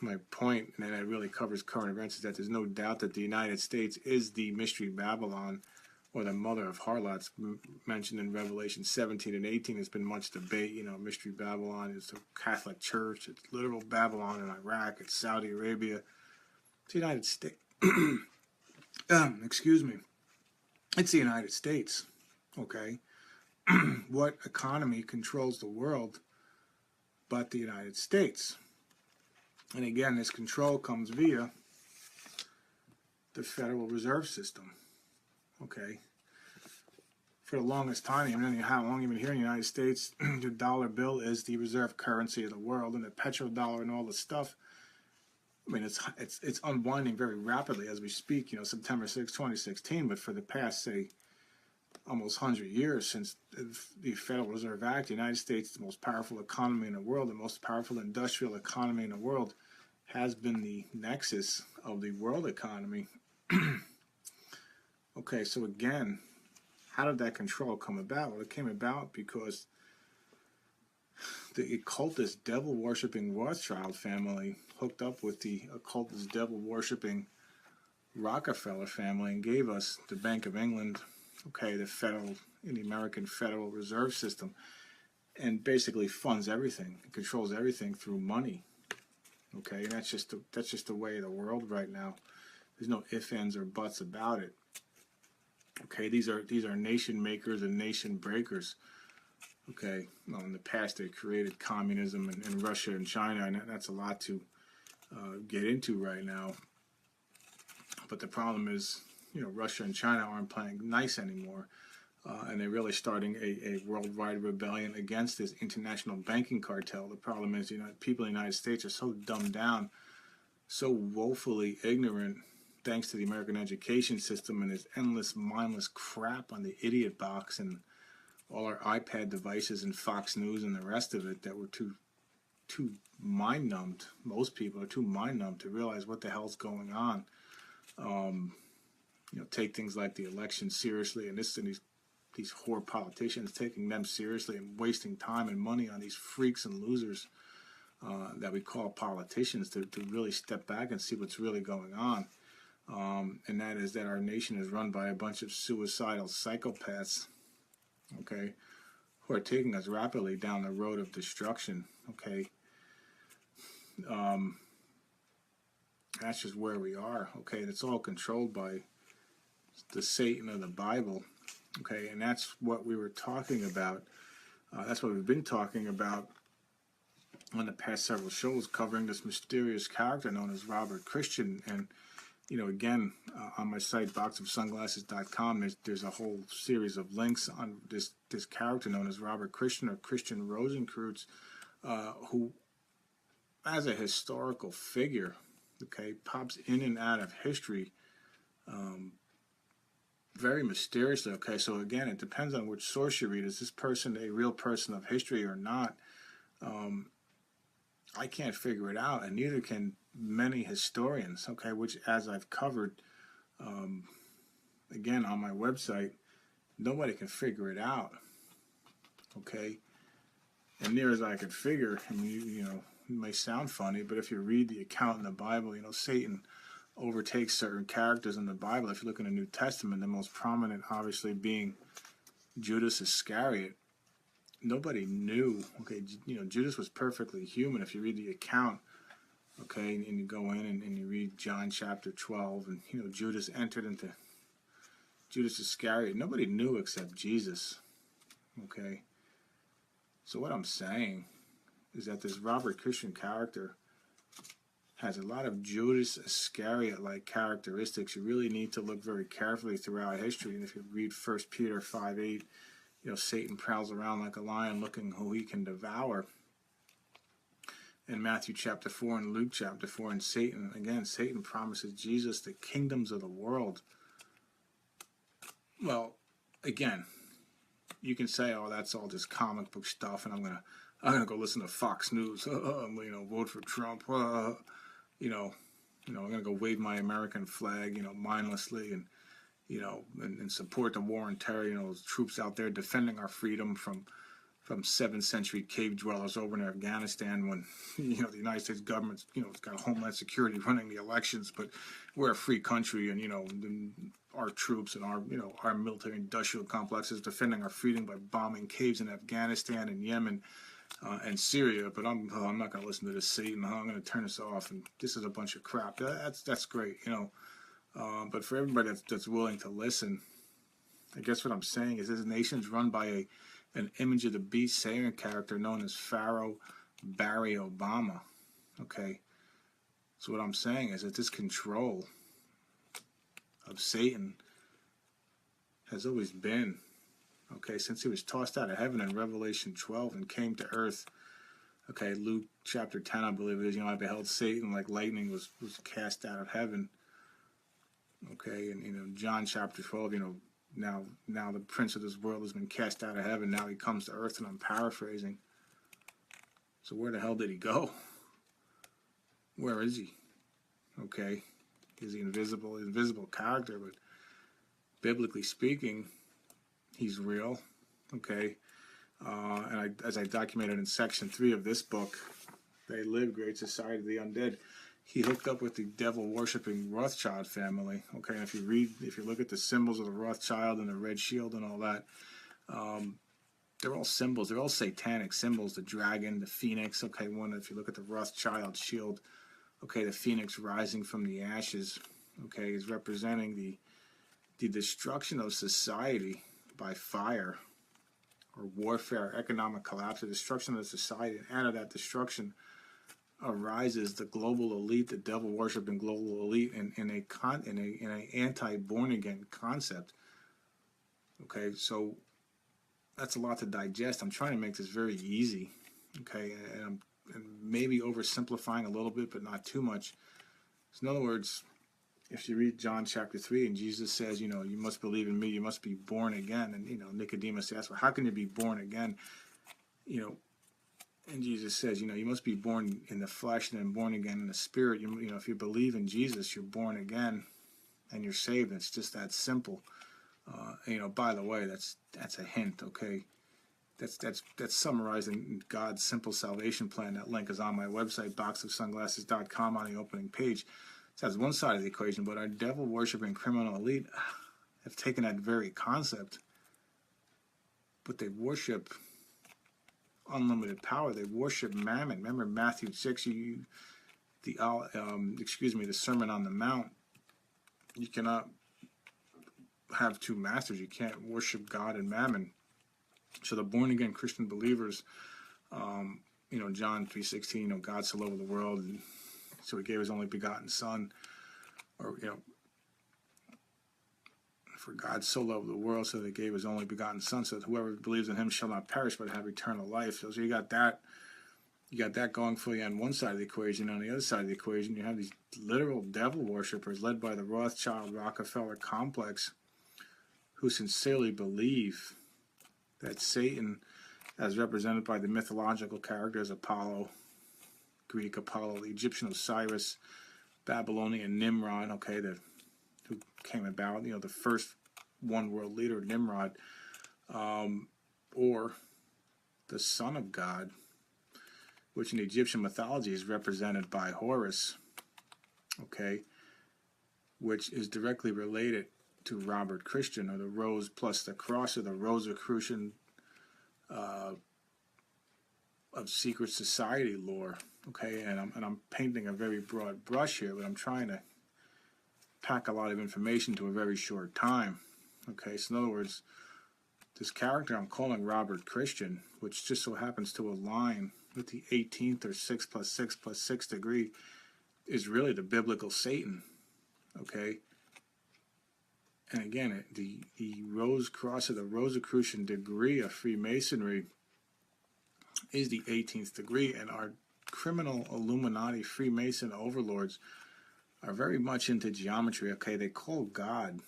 my point, and it really covers current events, is that there's no doubt that the United States is the mystery Babylon, or the mother of harlots, mentioned in Revelation 17 and 18. There's been much debate. Mystery Babylon is the Catholic Church. It's literal Babylon in Iraq. It's Saudi Arabia. It's the United States. Excuse me. It's the United States. Okay? What economy controls the world but the United States? And again, this control comes via the Federal Reserve System. Okay. For the longest time, even how long you've been here in the United States, the dollar bill is the reserve currency of the world, and the petrodollar and all this stuff. I mean, it's unwinding very rapidly as we speak. September 6, 2016. But for the past, say, almost 100 years since the Federal Reserve Act, the United States, the most powerful economy in the world, the most powerful industrial economy in the world, has been the nexus of the world economy. Okay, so again, how did that control come about? Well, it came about because the occultist, devil-worshipping Rothschild family hooked up with the occultist, devil-worshipping Rockefeller family and gave us the Bank of England, okay, the American Federal Reserve System, and basically funds everything, controls everything through money. Okay, and that's just the way of the world right now. There's no ifs, ands, or buts about it. Okay, these are nation makers and nation breakers. Okay, well, in the past they created communism in Russia and China, and that's a lot to get into right now. But the problem is, Russia and China aren't playing nice anymore, and they're really starting a worldwide rebellion against this international banking cartel. The problem is, people in the United States are so dumbed down, so woefully ignorant, thanks to the American education system and this endless, mindless crap on the idiot box and all our iPad devices and Fox News and the rest of it, that we're too mind-numbed. Most people are too mind-numbed to realize what the hell's going on. Take things like the election seriously, and these whore politicians taking them seriously and wasting time and money on these freaks and losers that we call politicians, to really step back and see what's really going on. And that is that our nation is run by a bunch of suicidal psychopaths, okay, who are taking us rapidly down the road of destruction, okay. That's just where we are, okay. It's all controlled by the Satan of the Bible, okay, and that's what we were talking about. That's what we've been talking about on the past several shows, covering this mysterious character known as Robert Christian. And again, on my site, boxofsunglasses.com, there's a whole series of links on this character known as Robert Christian, or Christian Rosenkreutz, who, as a historical figure, okay, pops in and out of history very mysteriously. Okay, so again, it depends on which source you read. Is this person a real person of history or not? I can't figure it out, and neither can many historians, okay, which, as I've covered, again, on my website, nobody can figure it out, okay? And near as I can figure, I mean, it may sound funny, but if you read the account in the Bible, Satan overtakes certain characters in the Bible. If you look in the New Testament, the most prominent, obviously, being Judas Iscariot. Nobody knew, okay, Judas was perfectly human. If you read the account, okay, and you go in and you read John chapter 12, and, Judas entered into Judas Iscariot. Nobody knew except Jesus, okay? So what I'm saying is that this Robert Christian character has a lot of Judas Iscariot-like characteristics. You really need to look very carefully throughout history. And if you read 1 Peter 5:8, Satan prowls around like a lion looking who he can devour. In Matthew chapter 4 and Luke chapter 4, and Satan promises Jesus the kingdoms of the world. Well, again, you can say, oh, that's all just comic book stuff, and I'm gonna go listen to Fox News, vote for Trump, I'm gonna go wave my American flag, mindlessly, and and support the war on terror, troops out there defending our freedom from 7th century cave dwellers over in Afghanistan, when the United States government's it's got Homeland Security running the elections, but we're a free country, and our troops and our military industrial complexes defending our freedom by bombing caves in Afghanistan and Yemen and Syria. But I'm not going to listen to this Satan. I'm going to turn this off, and this is a bunch of crap. That's great, but for everybody that's willing to listen, I guess what I'm saying is this nation's run by an image of the beast Satan character known as Pharaoh Barry Obama. Okay, so what I'm saying is that this control of Satan has always been, okay, since he was tossed out of heaven in Revelation 12 and came to earth. Okay, Luke chapter 10, I believe it is, I beheld Satan like lightning was cast out of heaven. Okay, and John chapter 12, now the prince of this world has been cast out of heaven. Now he comes to earth, and I'm paraphrasing. So where the hell did he go? Where is he? Okay, he's the invisible character, but biblically speaking, he's real. Okay, and as I documented in section 3 of this book, They Live, Great Society of the Undead, he hooked up with the devil-worshipping Rothschild family. Okay, and if you look at the symbols of the Rothschild and the red shield and all that, they're all symbols. They're all satanic symbols. The dragon, the phoenix. Okay, if you look at the Rothschild shield, okay, the phoenix rising from the ashes, okay, is representing the destruction of society by fire or warfare, economic collapse, the destruction of society, and out of that destruction arises the global elite, the devil-worshipping global elite, in an anti-born-again concept. Okay, so that's a lot to digest. I'm trying to make this very easy, okay, and maybe oversimplifying a little bit, but not too much. So in other words, if you read John chapter 3, and Jesus says, you must believe in me, you must be born again. And, Nicodemus asks, well, how can you be born again? And Jesus says, you must be born in the flesh and then born again in the spirit. If you believe in Jesus, you're born again and you're saved. It's just that simple. By the way, that's a hint, okay? That's summarizing God's simple salvation plan. That link is on my website, boxofsunglasses.com, on the opening page. So that's one side of the equation, but our devil-worshipping criminal elite have taken that very concept, but they worship unlimited power. They worship mammon. Remember Matthew 6, the Sermon on the Mount. You cannot have two masters. You can't worship God and mammon. So the born-again Christian believers, John 3:16, God so loved the world, and so he gave his only begotten Son, or, for God so loved the world, so that he gave his only begotten Son, so that whoever believes in him shall not perish, but have eternal life. So you got that going for you on one side of the equation. On the other side of the equation, you have these literal devil worshippers led by the Rothschild Rockefeller complex, who sincerely believe that Satan, as represented by the mythological characters Apollo, Greek Apollo, the Egyptian Osiris, Babylonian Nimrod, okay, who came about, the first one world leader, Nimrod, or the Son of God, which in Egyptian mythology is represented by Horus, okay, which is directly related to Robert Christian, or the rose plus the cross, or the Rosicrucian of secret society lore, okay, and I'm painting a very broad brush here, but I'm trying to pack a lot of information to a very short time, okay. So in other words, this character I'm calling Robert Christian, which just so happens to align with the 18th or 6 plus 6 plus 6 degree, is really the biblical Satan, okay. And again, the rose cross, or the Rosicrucian degree of Freemasonry, is the 18th degree, and our criminal Illuminati Freemason overlords are very much into geometry, okay. They call God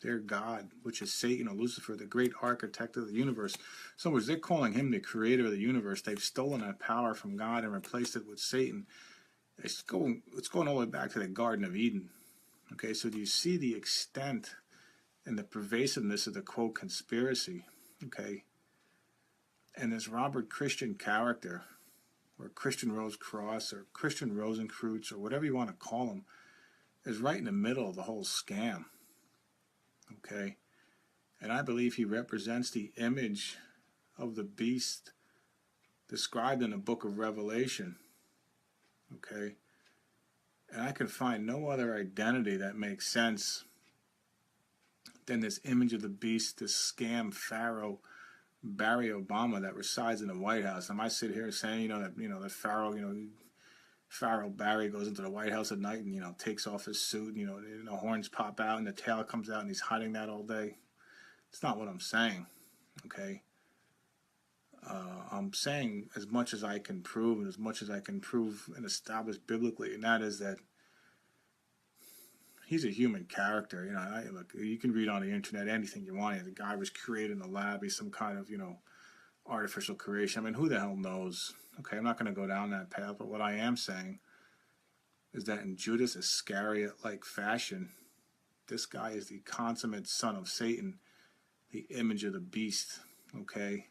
their God, which is Satan or Lucifer, the great architect of the universe. In other words, they're calling him the creator of the universe. They've stolen that power from God and replaced it with Satan. It's going all the way back to the Garden of Eden, okay. So do you see the extent and the pervasiveness of the quote conspiracy, okay? And this Robert Christian character, or Christian Rose Cross, or Christian Rosencreutz, or whatever you want to call him, is right in the middle of the whole scam, okay? And I believe he represents the image of the beast described in the book of Revelation, okay? And I can find no other identity that makes sense than this image of the beast, this scam Pharaoh, Barry Obama, that resides in the White House. I might sit here saying, that Pharaoh, Pharaoh Barry goes into the White House at night and, takes off his suit, and, the horns pop out and the tail comes out and he's hiding that all day. It's not what I'm saying, okay? I'm saying as much as I can prove, and as much as I can prove and establish biblically, and that is that he's a human character. Look, you can read on the internet anything you want. The guy was created in a lab. He's some kind of, artificial creation. I mean, who the hell knows? Okay, I'm not going to go down that path, but what I am saying is that in Judas Iscariot-like fashion, this guy is the consummate son of Satan, the image of the beast, okay?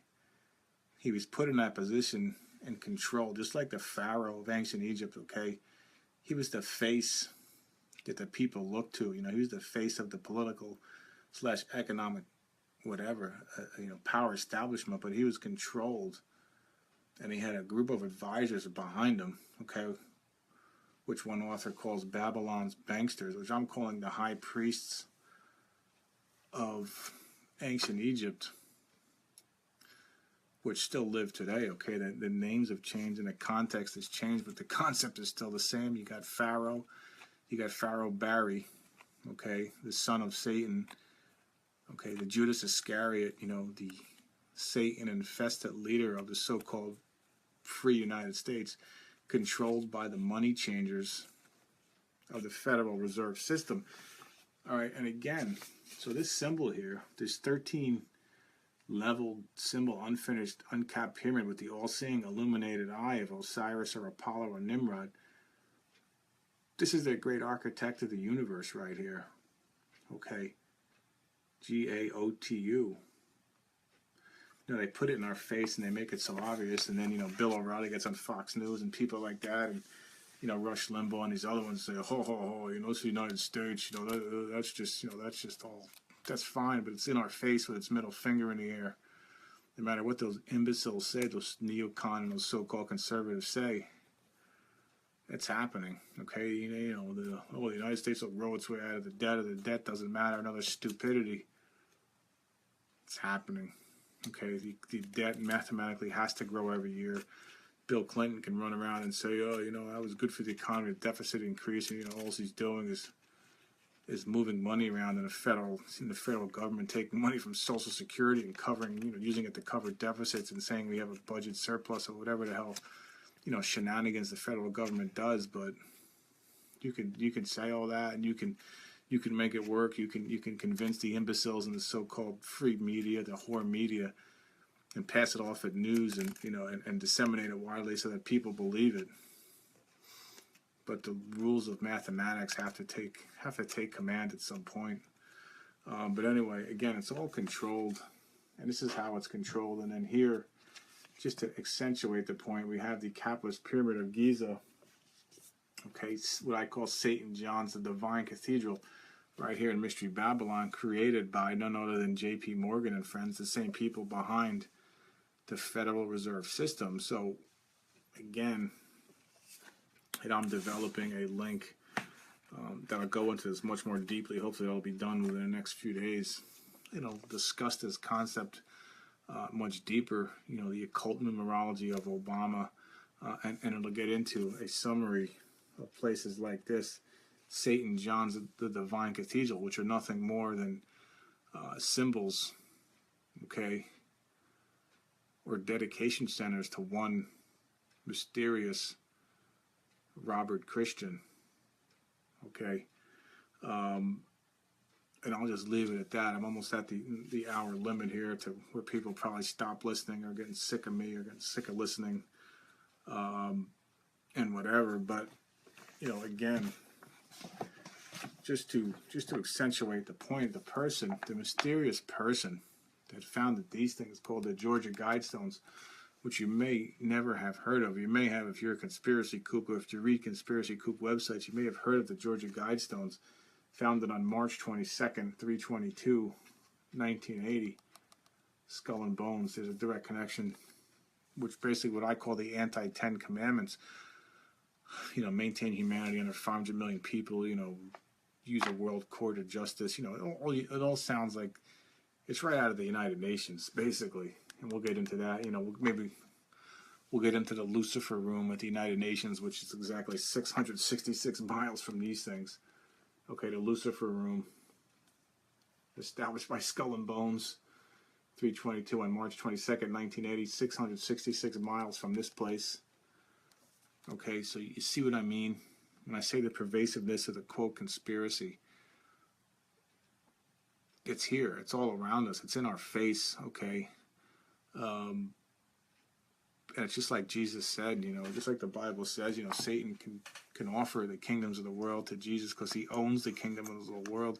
He was put in that position and control, just like the Pharaoh of ancient Egypt, okay? he was the face that the people looked to. You know, he was the face of the political / economic whatever, power establishment, but he was controlled, and he had a group of advisors behind him, okay, which one author calls Babylon's banksters, which I'm calling the high priests of ancient Egypt, which still live today, okay? The names have changed and the context has changed, but the concept is still the same. You got Pharaoh Barry, okay, the son of Satan, okay, the Judas Iscariot, the Satan-infested leader of the so-called free United States, controlled by the money changers of the Federal Reserve System. All right, and again, so this symbol here, this 13-level symbol, unfinished, uncapped pyramid with the all-seeing illuminated eye of Osiris or Apollo or Nimrod, this is the great architect of the universe right here, okay? G-A-O-T-U. They put it in our face and they make it so obvious, and then, Bill O'Reilly gets on Fox News and people like that, and, Rush Limbaugh and these other ones say, ho, ho, ho, it's the United States, that's just all, that's fine, but it's in our face with its middle finger in the air. No matter what those imbeciles say, those neocon and those so-called conservatives say, it's happening, okay? The United States will grow its way out of the debt, or the debt doesn't matter, another stupidity. It's happening, okay? The debt mathematically has to grow every year. Bill Clinton can run around and say, oh, that was good for the economy, the deficit increasing, all he's doing is moving money around in the federal government, taking money from Social Security and covering, using it to cover deficits and saying we have a budget surplus or whatever the hell, shenanigans the federal government does. But you can say all that, and you can make it work. You can convince the imbeciles in the so-called free media, the whore media, and pass it off at news and and disseminate it widely so that people believe it. But the rules of mathematics have to take command at some point. But anyway, again, it's all controlled, and this is how it's controlled. And then here, just to accentuate the point, we have the capitalist pyramid of Giza. Okay, what I call St. John's, the Divine Cathedral, right here in Mystery Babylon, created by none other than J.P. Morgan and friends, the same people behind the Federal Reserve System. So, again, and I'm developing a link that'll go into this much more deeply. Hopefully it'll be done within the next few days. It'll discuss this concept much deeper, the occult numerology of Obama, and it'll get into a summary of places like this, St. John's, the Divine Cathedral, which are nothing more than symbols, okay, or dedication centers to one mysterious Robert Christian, okay, and I'll just leave it at that. I'm almost at the hour limit here, to where people probably stop listening or getting sick of me or getting sick of listening, and whatever. But again, just to accentuate the point, the mysterious person that founded these things called the Georgia Guidestones, which you may never have heard of. You may have if you're a conspiracy kook, or if you read conspiracy kook websites, you may have heard of the Georgia Guidestones, founded on March 22nd, 3/22, 1980. Skull and Bones. There's a direct connection, which basically what I call the anti-10 commandments. Maintain humanity under 500 million people. Use a world court of justice. It all sounds like it's right out of the United Nations, basically. And we'll get into that. Maybe we'll get into the Lucifer room at the United Nations, which is exactly 666 miles from these things. Okay, the Lucifer room, established by Skull and Bones, 3/22 on March 22nd, 1980, 666 miles from this place. Okay, so you see what I mean when I say the pervasiveness of the quote conspiracy. It's here. It's all around us. It's in our face, okay? And it's just like Jesus said, just like the Bible says, Satan can offer the kingdoms of the world to Jesus because he owns the kingdom of the world.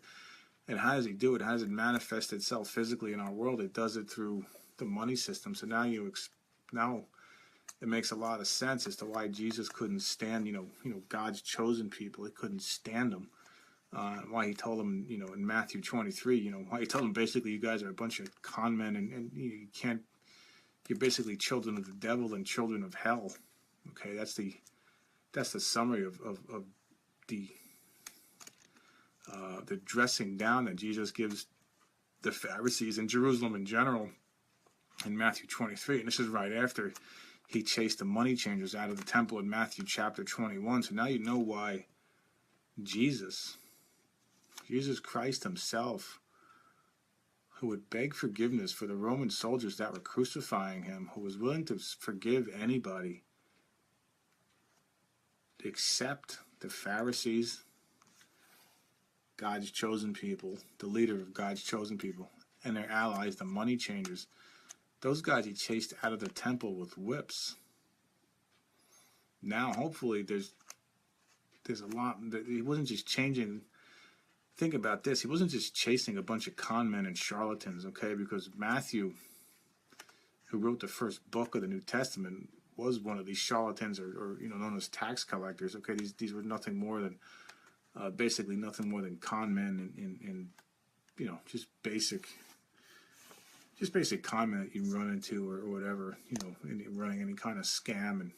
And how does he do it? How does it manifest itself physically in our world? It does it through the money system. So now it makes a lot of sense as to why Jesus couldn't stand, God's chosen people. He couldn't stand them. Why he told them, in Matthew 23, why he told them basically, you guys are a bunch of con men, and you can't, you're basically children of the devil and children of hell. Okay, that's the summary of the dressing down that Jesus gives the Pharisees in Jerusalem in general in Matthew 23. And this is right after he chased the money changers out of the temple in Matthew chapter 21. So now you know why Jesus Christ himself, who would beg forgiveness for the Roman soldiers that were crucifying him, who was willing to forgive anybody except the Pharisees, God's chosen people, the leader of God's chosen people, and their allies, the money changers. Those guys he chased out of the temple with whips. Now, hopefully, there's a lot. He wasn't just changing. Think about this. He wasn't just chasing a bunch of con men and charlatans, okay? Because Matthew, who wrote the first book of the New Testament, was one of these charlatans or known as tax collectors, okay? These were nothing more than basically nothing more than con men and just basic con men that you run into or whatever, running any kind of scam. And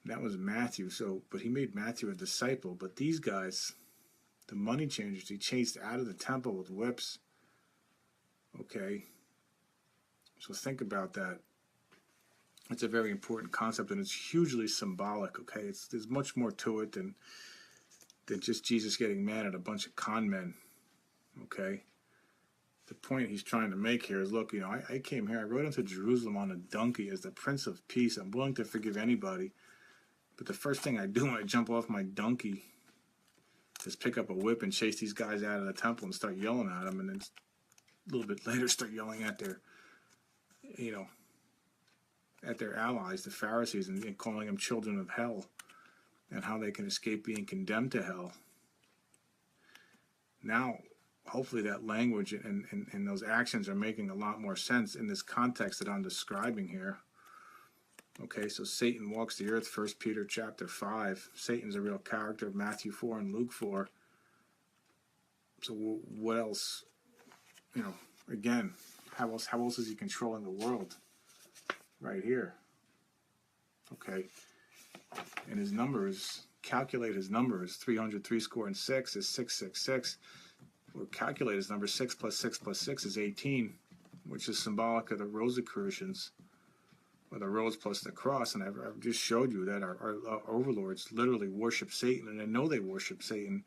that was Matthew. So, but he made Matthew a disciple. But these guys, the money changers, he chased out of the temple with whips. Okay. So think about that. It's a very important concept, and it's hugely symbolic, okay? There's much more to it than just Jesus getting mad at a bunch of con men, okay? The point he's trying to make here is, look, I came here, I rode into Jerusalem on a donkey as the Prince of Peace. I'm willing to forgive anybody, but the first thing I do when I jump off my donkey is pick up a whip and chase these guys out of the temple and start yelling at them, and then a little bit later start yelling at their, at their allies, the Pharisees, and calling them children of hell, and how they can escape being condemned to hell. Now, hopefully that language and those actions are making a lot more sense in this context that I'm describing here. Okay, so Satan walks the earth, 1 Peter chapter 5. Satan's a real character of Matthew 4 and Luke 4. So what else? Again, how else is he controlling the world? Right here. Okay. And his numbers, calculate his numbers, 303 score and 6 is 666. We'll calculate his number, 6 plus 6 plus 6 is 18, which is symbolic of the Rosicrucians, or the rose plus the cross. And I've just showed you that our overlords literally worship Satan, and they know they worship Satan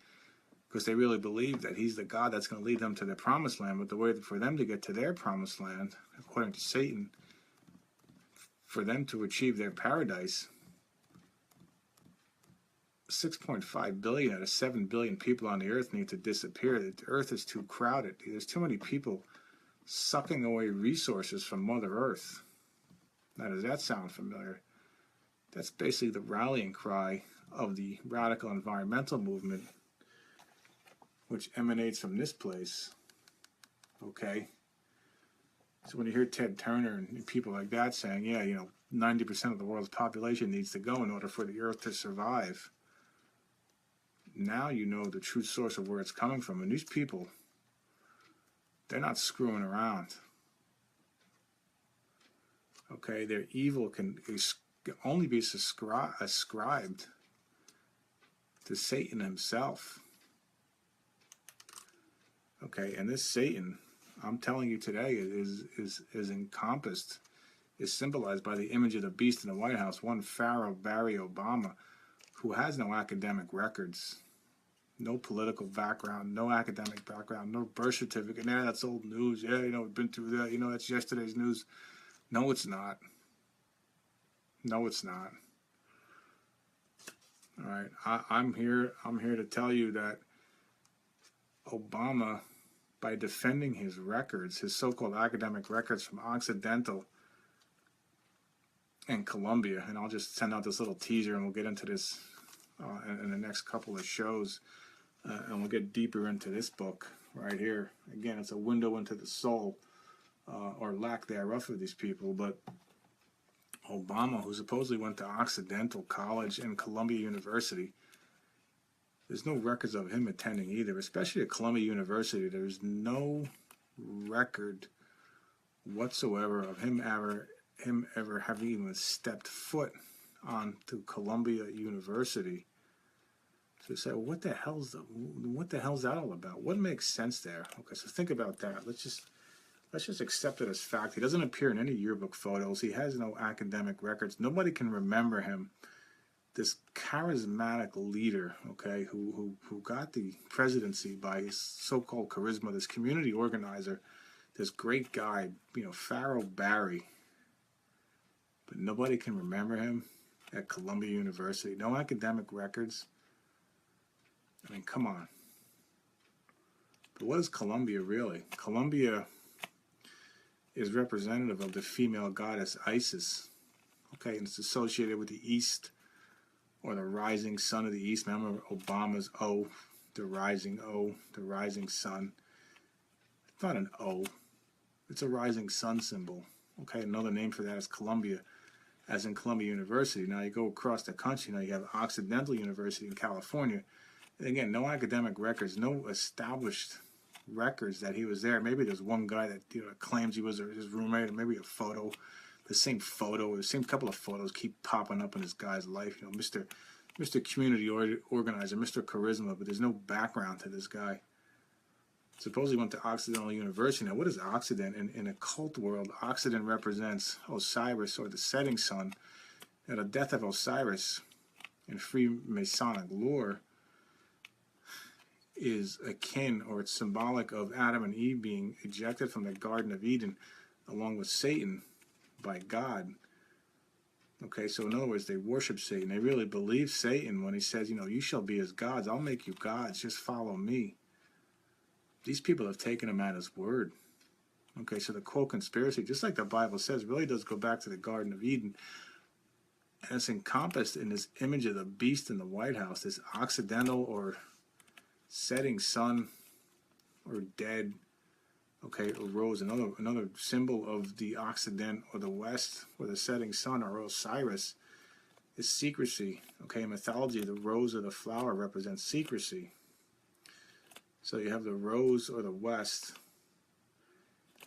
because they really believe that he's the God that's going to lead them to their promised land. But the way for them to get to their promised land, according to Satan, for them to achieve their paradise, 6.5 billion out of 7 billion people on the earth need to disappear. The earth is too crowded. There's too many people sucking away resources from Mother Earth. Now, does that sound familiar? That's basically the rallying cry of the radical environmental movement, which emanates from this place. Okay? So when you hear Ted Turner and people like that saying, 90% of the world's population needs to go in order for the earth to survive, now you know the true source of where it's coming from. And these people, they're not screwing around. Okay, their evil can only be ascribed to Satan himself. Okay, and this Satan, I'm telling you today, is encompassed, is symbolized by the image of the beast in the White House, one Pharaoh Barry Obama, who has no academic records, no political background, no academic background, no birth certificate. That's old news. Yeah, we've been through that. That's yesterday's news. No, it's not. No, it's not. All right, I'm here to tell you that Obama, by defending his records, his so-called academic records from Occidental and Columbia, and I'll just send out this little teaser and we'll get into this in the next couple of shows, and we'll get deeper into this book right here. Again, it's a window into the soul, or lack thereof, of these people. But Obama, who supposedly went to Occidental College and Columbia University. There's no records of him attending either, especially at Columbia University. There's no record whatsoever of him ever having even stepped foot onto Columbia University. So you say, well, what the hell's that all about? What makes sense there? Okay, so think about that. Let's just accept it as fact. He doesn't appear in any yearbook photos. He has no academic records. Nobody can remember him. This charismatic leader, okay, who got the presidency by his so-called charisma, this community organizer, this great guy, Pharaoh Barry. But nobody can remember him at Columbia University. No academic records. I mean, come on. But what is Columbia really? Columbia is representative of the female goddess Isis. Okay, and it's associated with the East, or the rising sun of the East. Remember Obama's O, the rising sun. It's not an O. It's a rising sun symbol. Okay, another name for that is Columbia, as in Columbia University. Now you go across the country, now you have Occidental University in California. And again, no academic records, no established records that he was there. Maybe there's one guy that claims he was his roommate, or maybe a photo, the same photo, the same couple of photos keep popping up in this guy's life. Mr. Community Organizer, Mr. Charisma, but there's no background to this guy. Supposedly went to Occidental University. Now, what is Occident? In a cult world, Occident represents Osiris, or the setting sun. Now, the death of Osiris in Freemasonic lore is akin, or it's symbolic of Adam and Eve being ejected from the Garden of Eden along with Satan by God. Okay, so in other words, they worship Satan. They really believe Satan when he says, you shall be as gods. I'll make you gods. Just follow me. These people have taken him at his word. Okay, so the quote conspiracy, just like the Bible says, really does go back to the Garden of Eden. And it's encompassed in this image of the beast in the White House, this Occidental or setting sun or dead, okay, or rose, another symbol of the Occident or the West, or the setting sun or Osiris, is secrecy. Okay, in mythology, the rose or the flower represents secrecy. So you have the rose or the West,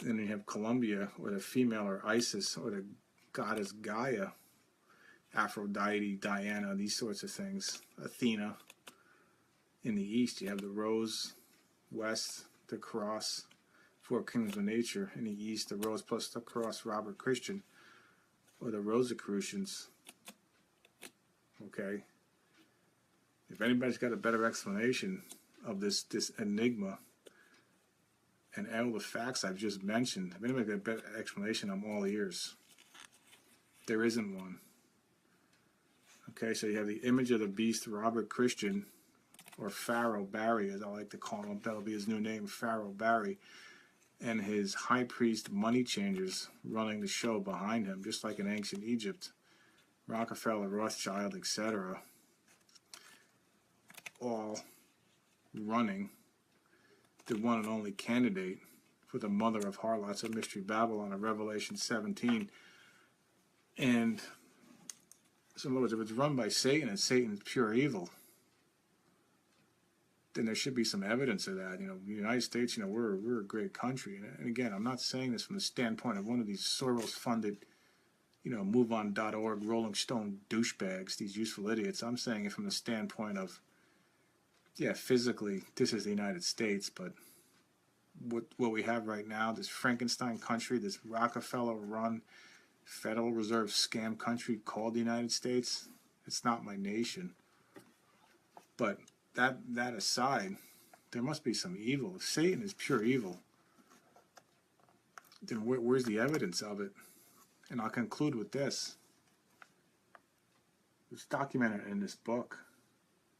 and then you have Columbia, or the female, or Isis, or the goddess Gaia, Aphrodite, Diana, these sorts of things, Athena. In the East, you have the rose, West, the cross, four kingdoms of nature. In the East, the rose plus the cross, Robert Christian, or the Rosicrucians. Okay? If anybody's got a better explanation of this enigma and all the facts I've just mentioned, if anybody's got a better explanation, I'm all ears. There isn't one. Okay, so you have the image of the beast, Robert Christian, or Pharaoh Barry, as I like to call him. That'll be his new name, Pharaoh Barry, and his high priest money changers running the show behind him, just like in ancient Egypt. Rockefeller, Rothschild, etc., all running the one and only candidate for the mother of harlots of Mystery Babylon of Revelation 17. And so in other words, if it's run by Satan and Satan's pure evil, then there should be some evidence of that. The United States, we're a great country. And again, I'm not saying this from the standpoint of one of these Soros-funded, MoveOn.org, Rolling Stone douchebags, these useful idiots. I'm saying it from the standpoint of, yeah, physically, this is the United States, but what we have right now, this Frankenstein country, this Rockefeller-run Federal Reserve scam country called the United States, it's not my nation. But that aside, there must be some evil. If Satan is pure evil, then where's the evidence of it? And I'll conclude with this. It's documented in this book,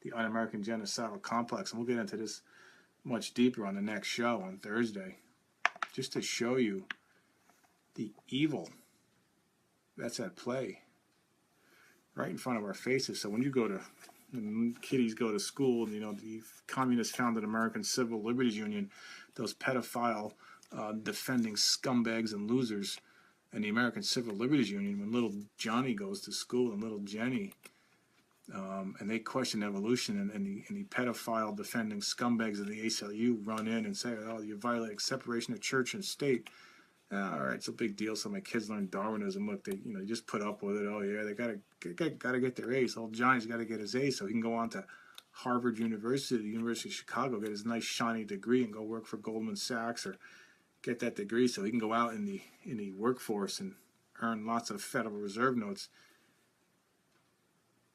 The Un-American Genocidal Complex, and we'll get into this much deeper on the next show on Thursday, just to show you the evil that's at play right in front of our faces. So when you go to, when kiddies go to school, the communist founded American Civil Liberties Union, those pedophile defending scumbags and losers, and the American Civil Liberties Union, when little Johnny goes to school and little Jenny, and they question evolution, and the pedophile defending scumbags of the ACLU run in and say, oh, you're violating separation of church and state. All right, it's a big deal. So my kids learn Darwinism. Look, they just put up with it. Oh yeah, they gotta get their A's. Old Johnny's got to get his A so he can go on to Harvard University, the University of Chicago, get his nice shiny degree and go work for Goldman Sachs, or get that degree so he can go out in the workforce and earn lots of Federal Reserve notes.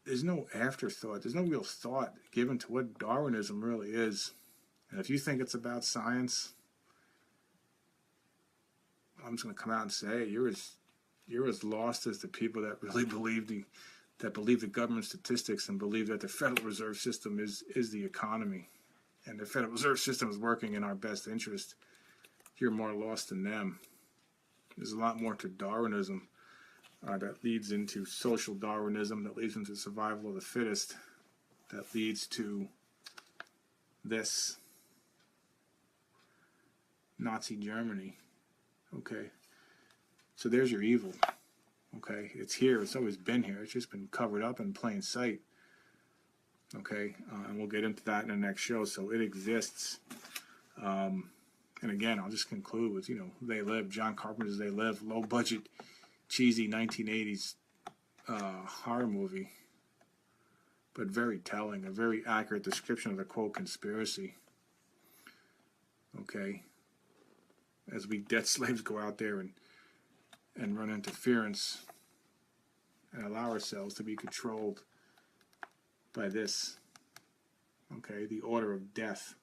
There's no afterthought. There's no real thought given to what Darwinism really is. And if you think it's about science, I'm just going to come out and say you're as lost as the people that really believe the government statistics and believe that the Federal Reserve System is the economy, and the Federal Reserve System is working in our best interest. You're more lost than them. There's a lot more to Darwinism that leads into social Darwinism, that leads into survival of the fittest, that leads to this Nazi Germany. Okay, so there's your evil. Okay, it's here. It's always been here. It's just been covered up in plain sight. Okay, and we'll get into that in the next show. So it exists. And again, I'll just conclude with, They Live, John Carpenter's They Live, low budget, cheesy 1980s horror movie, but very telling, a very accurate description of the quote conspiracy. Okay. As we debt slaves go out there and run interference and allow ourselves to be controlled by this, okay, the order of death,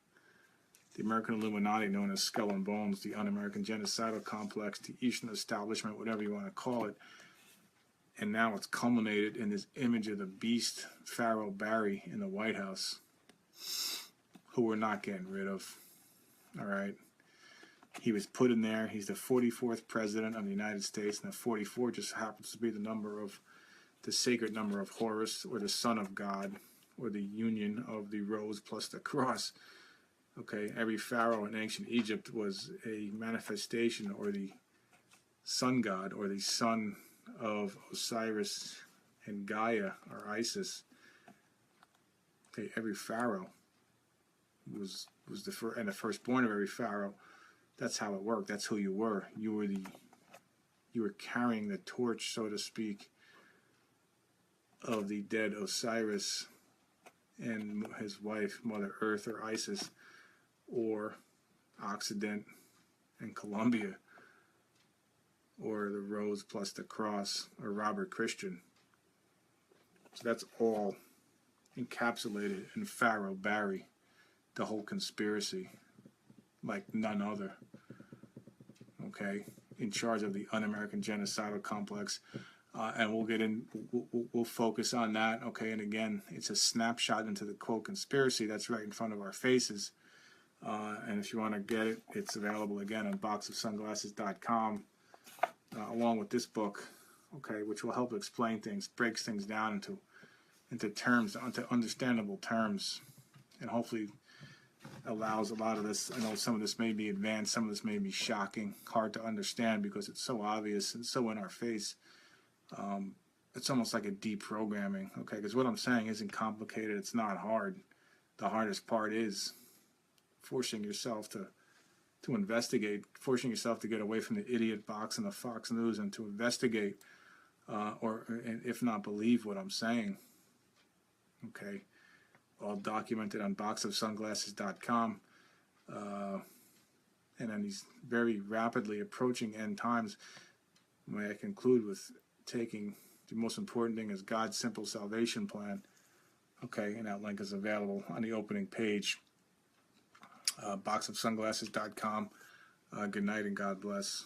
the American Illuminati known as Skull and Bones, the un-American genocidal complex, the Eastern establishment, whatever you want to call it, and now it's culminated in this image of the beast, Pharaoh Barry, in the White House, who we're not getting rid of, all right? He was put in there. He's the 44th president of the United States, and the 44 just happens to be the sacred number of Horus, or the Son of God, or the union of the rose plus the cross. Okay, every pharaoh in ancient Egypt was a manifestation, or the sun god, or the son of Osiris and Gaia, or Isis. Okay, every pharaoh was the firstborn of every pharaoh. That's how it worked. That's who you were. You were carrying the torch, so to speak, of the dead Osiris and his wife, Mother Earth, or Isis, or Occident and Columbia, or the rose plus the cross, or Robert Christian. So that's all encapsulated in Pharaoh Barry, the whole conspiracy, like none other. Okay, in charge of the un-American genocidal complex, and we'll focus on that. Okay, and again, it's a snapshot into the quote conspiracy that's right in front of our faces. And if you want to get it, it's available again on boxofsunglasses.com, along with this book. Okay, which will help explain things, breaks things down into terms, into understandable terms, and hopefully allows a lot of this. I know some of this may be advanced, some of this may be shocking, hard to understand because it's so obvious and so in our face. It's almost like a deprogramming, okay? Because what I'm saying isn't complicated, it's not hard. The hardest part is forcing yourself to investigate, forcing yourself to get away from the idiot box and the Fox News and to investigate, or if not believe what I'm saying, okay? All documented on boxofsunglasses.com. And in these very rapidly approaching end times, may I conclude with taking the most important thing is God's simple salvation plan. Okay, and that link is available on the opening page. Boxofsunglasses.com. Good night and God bless.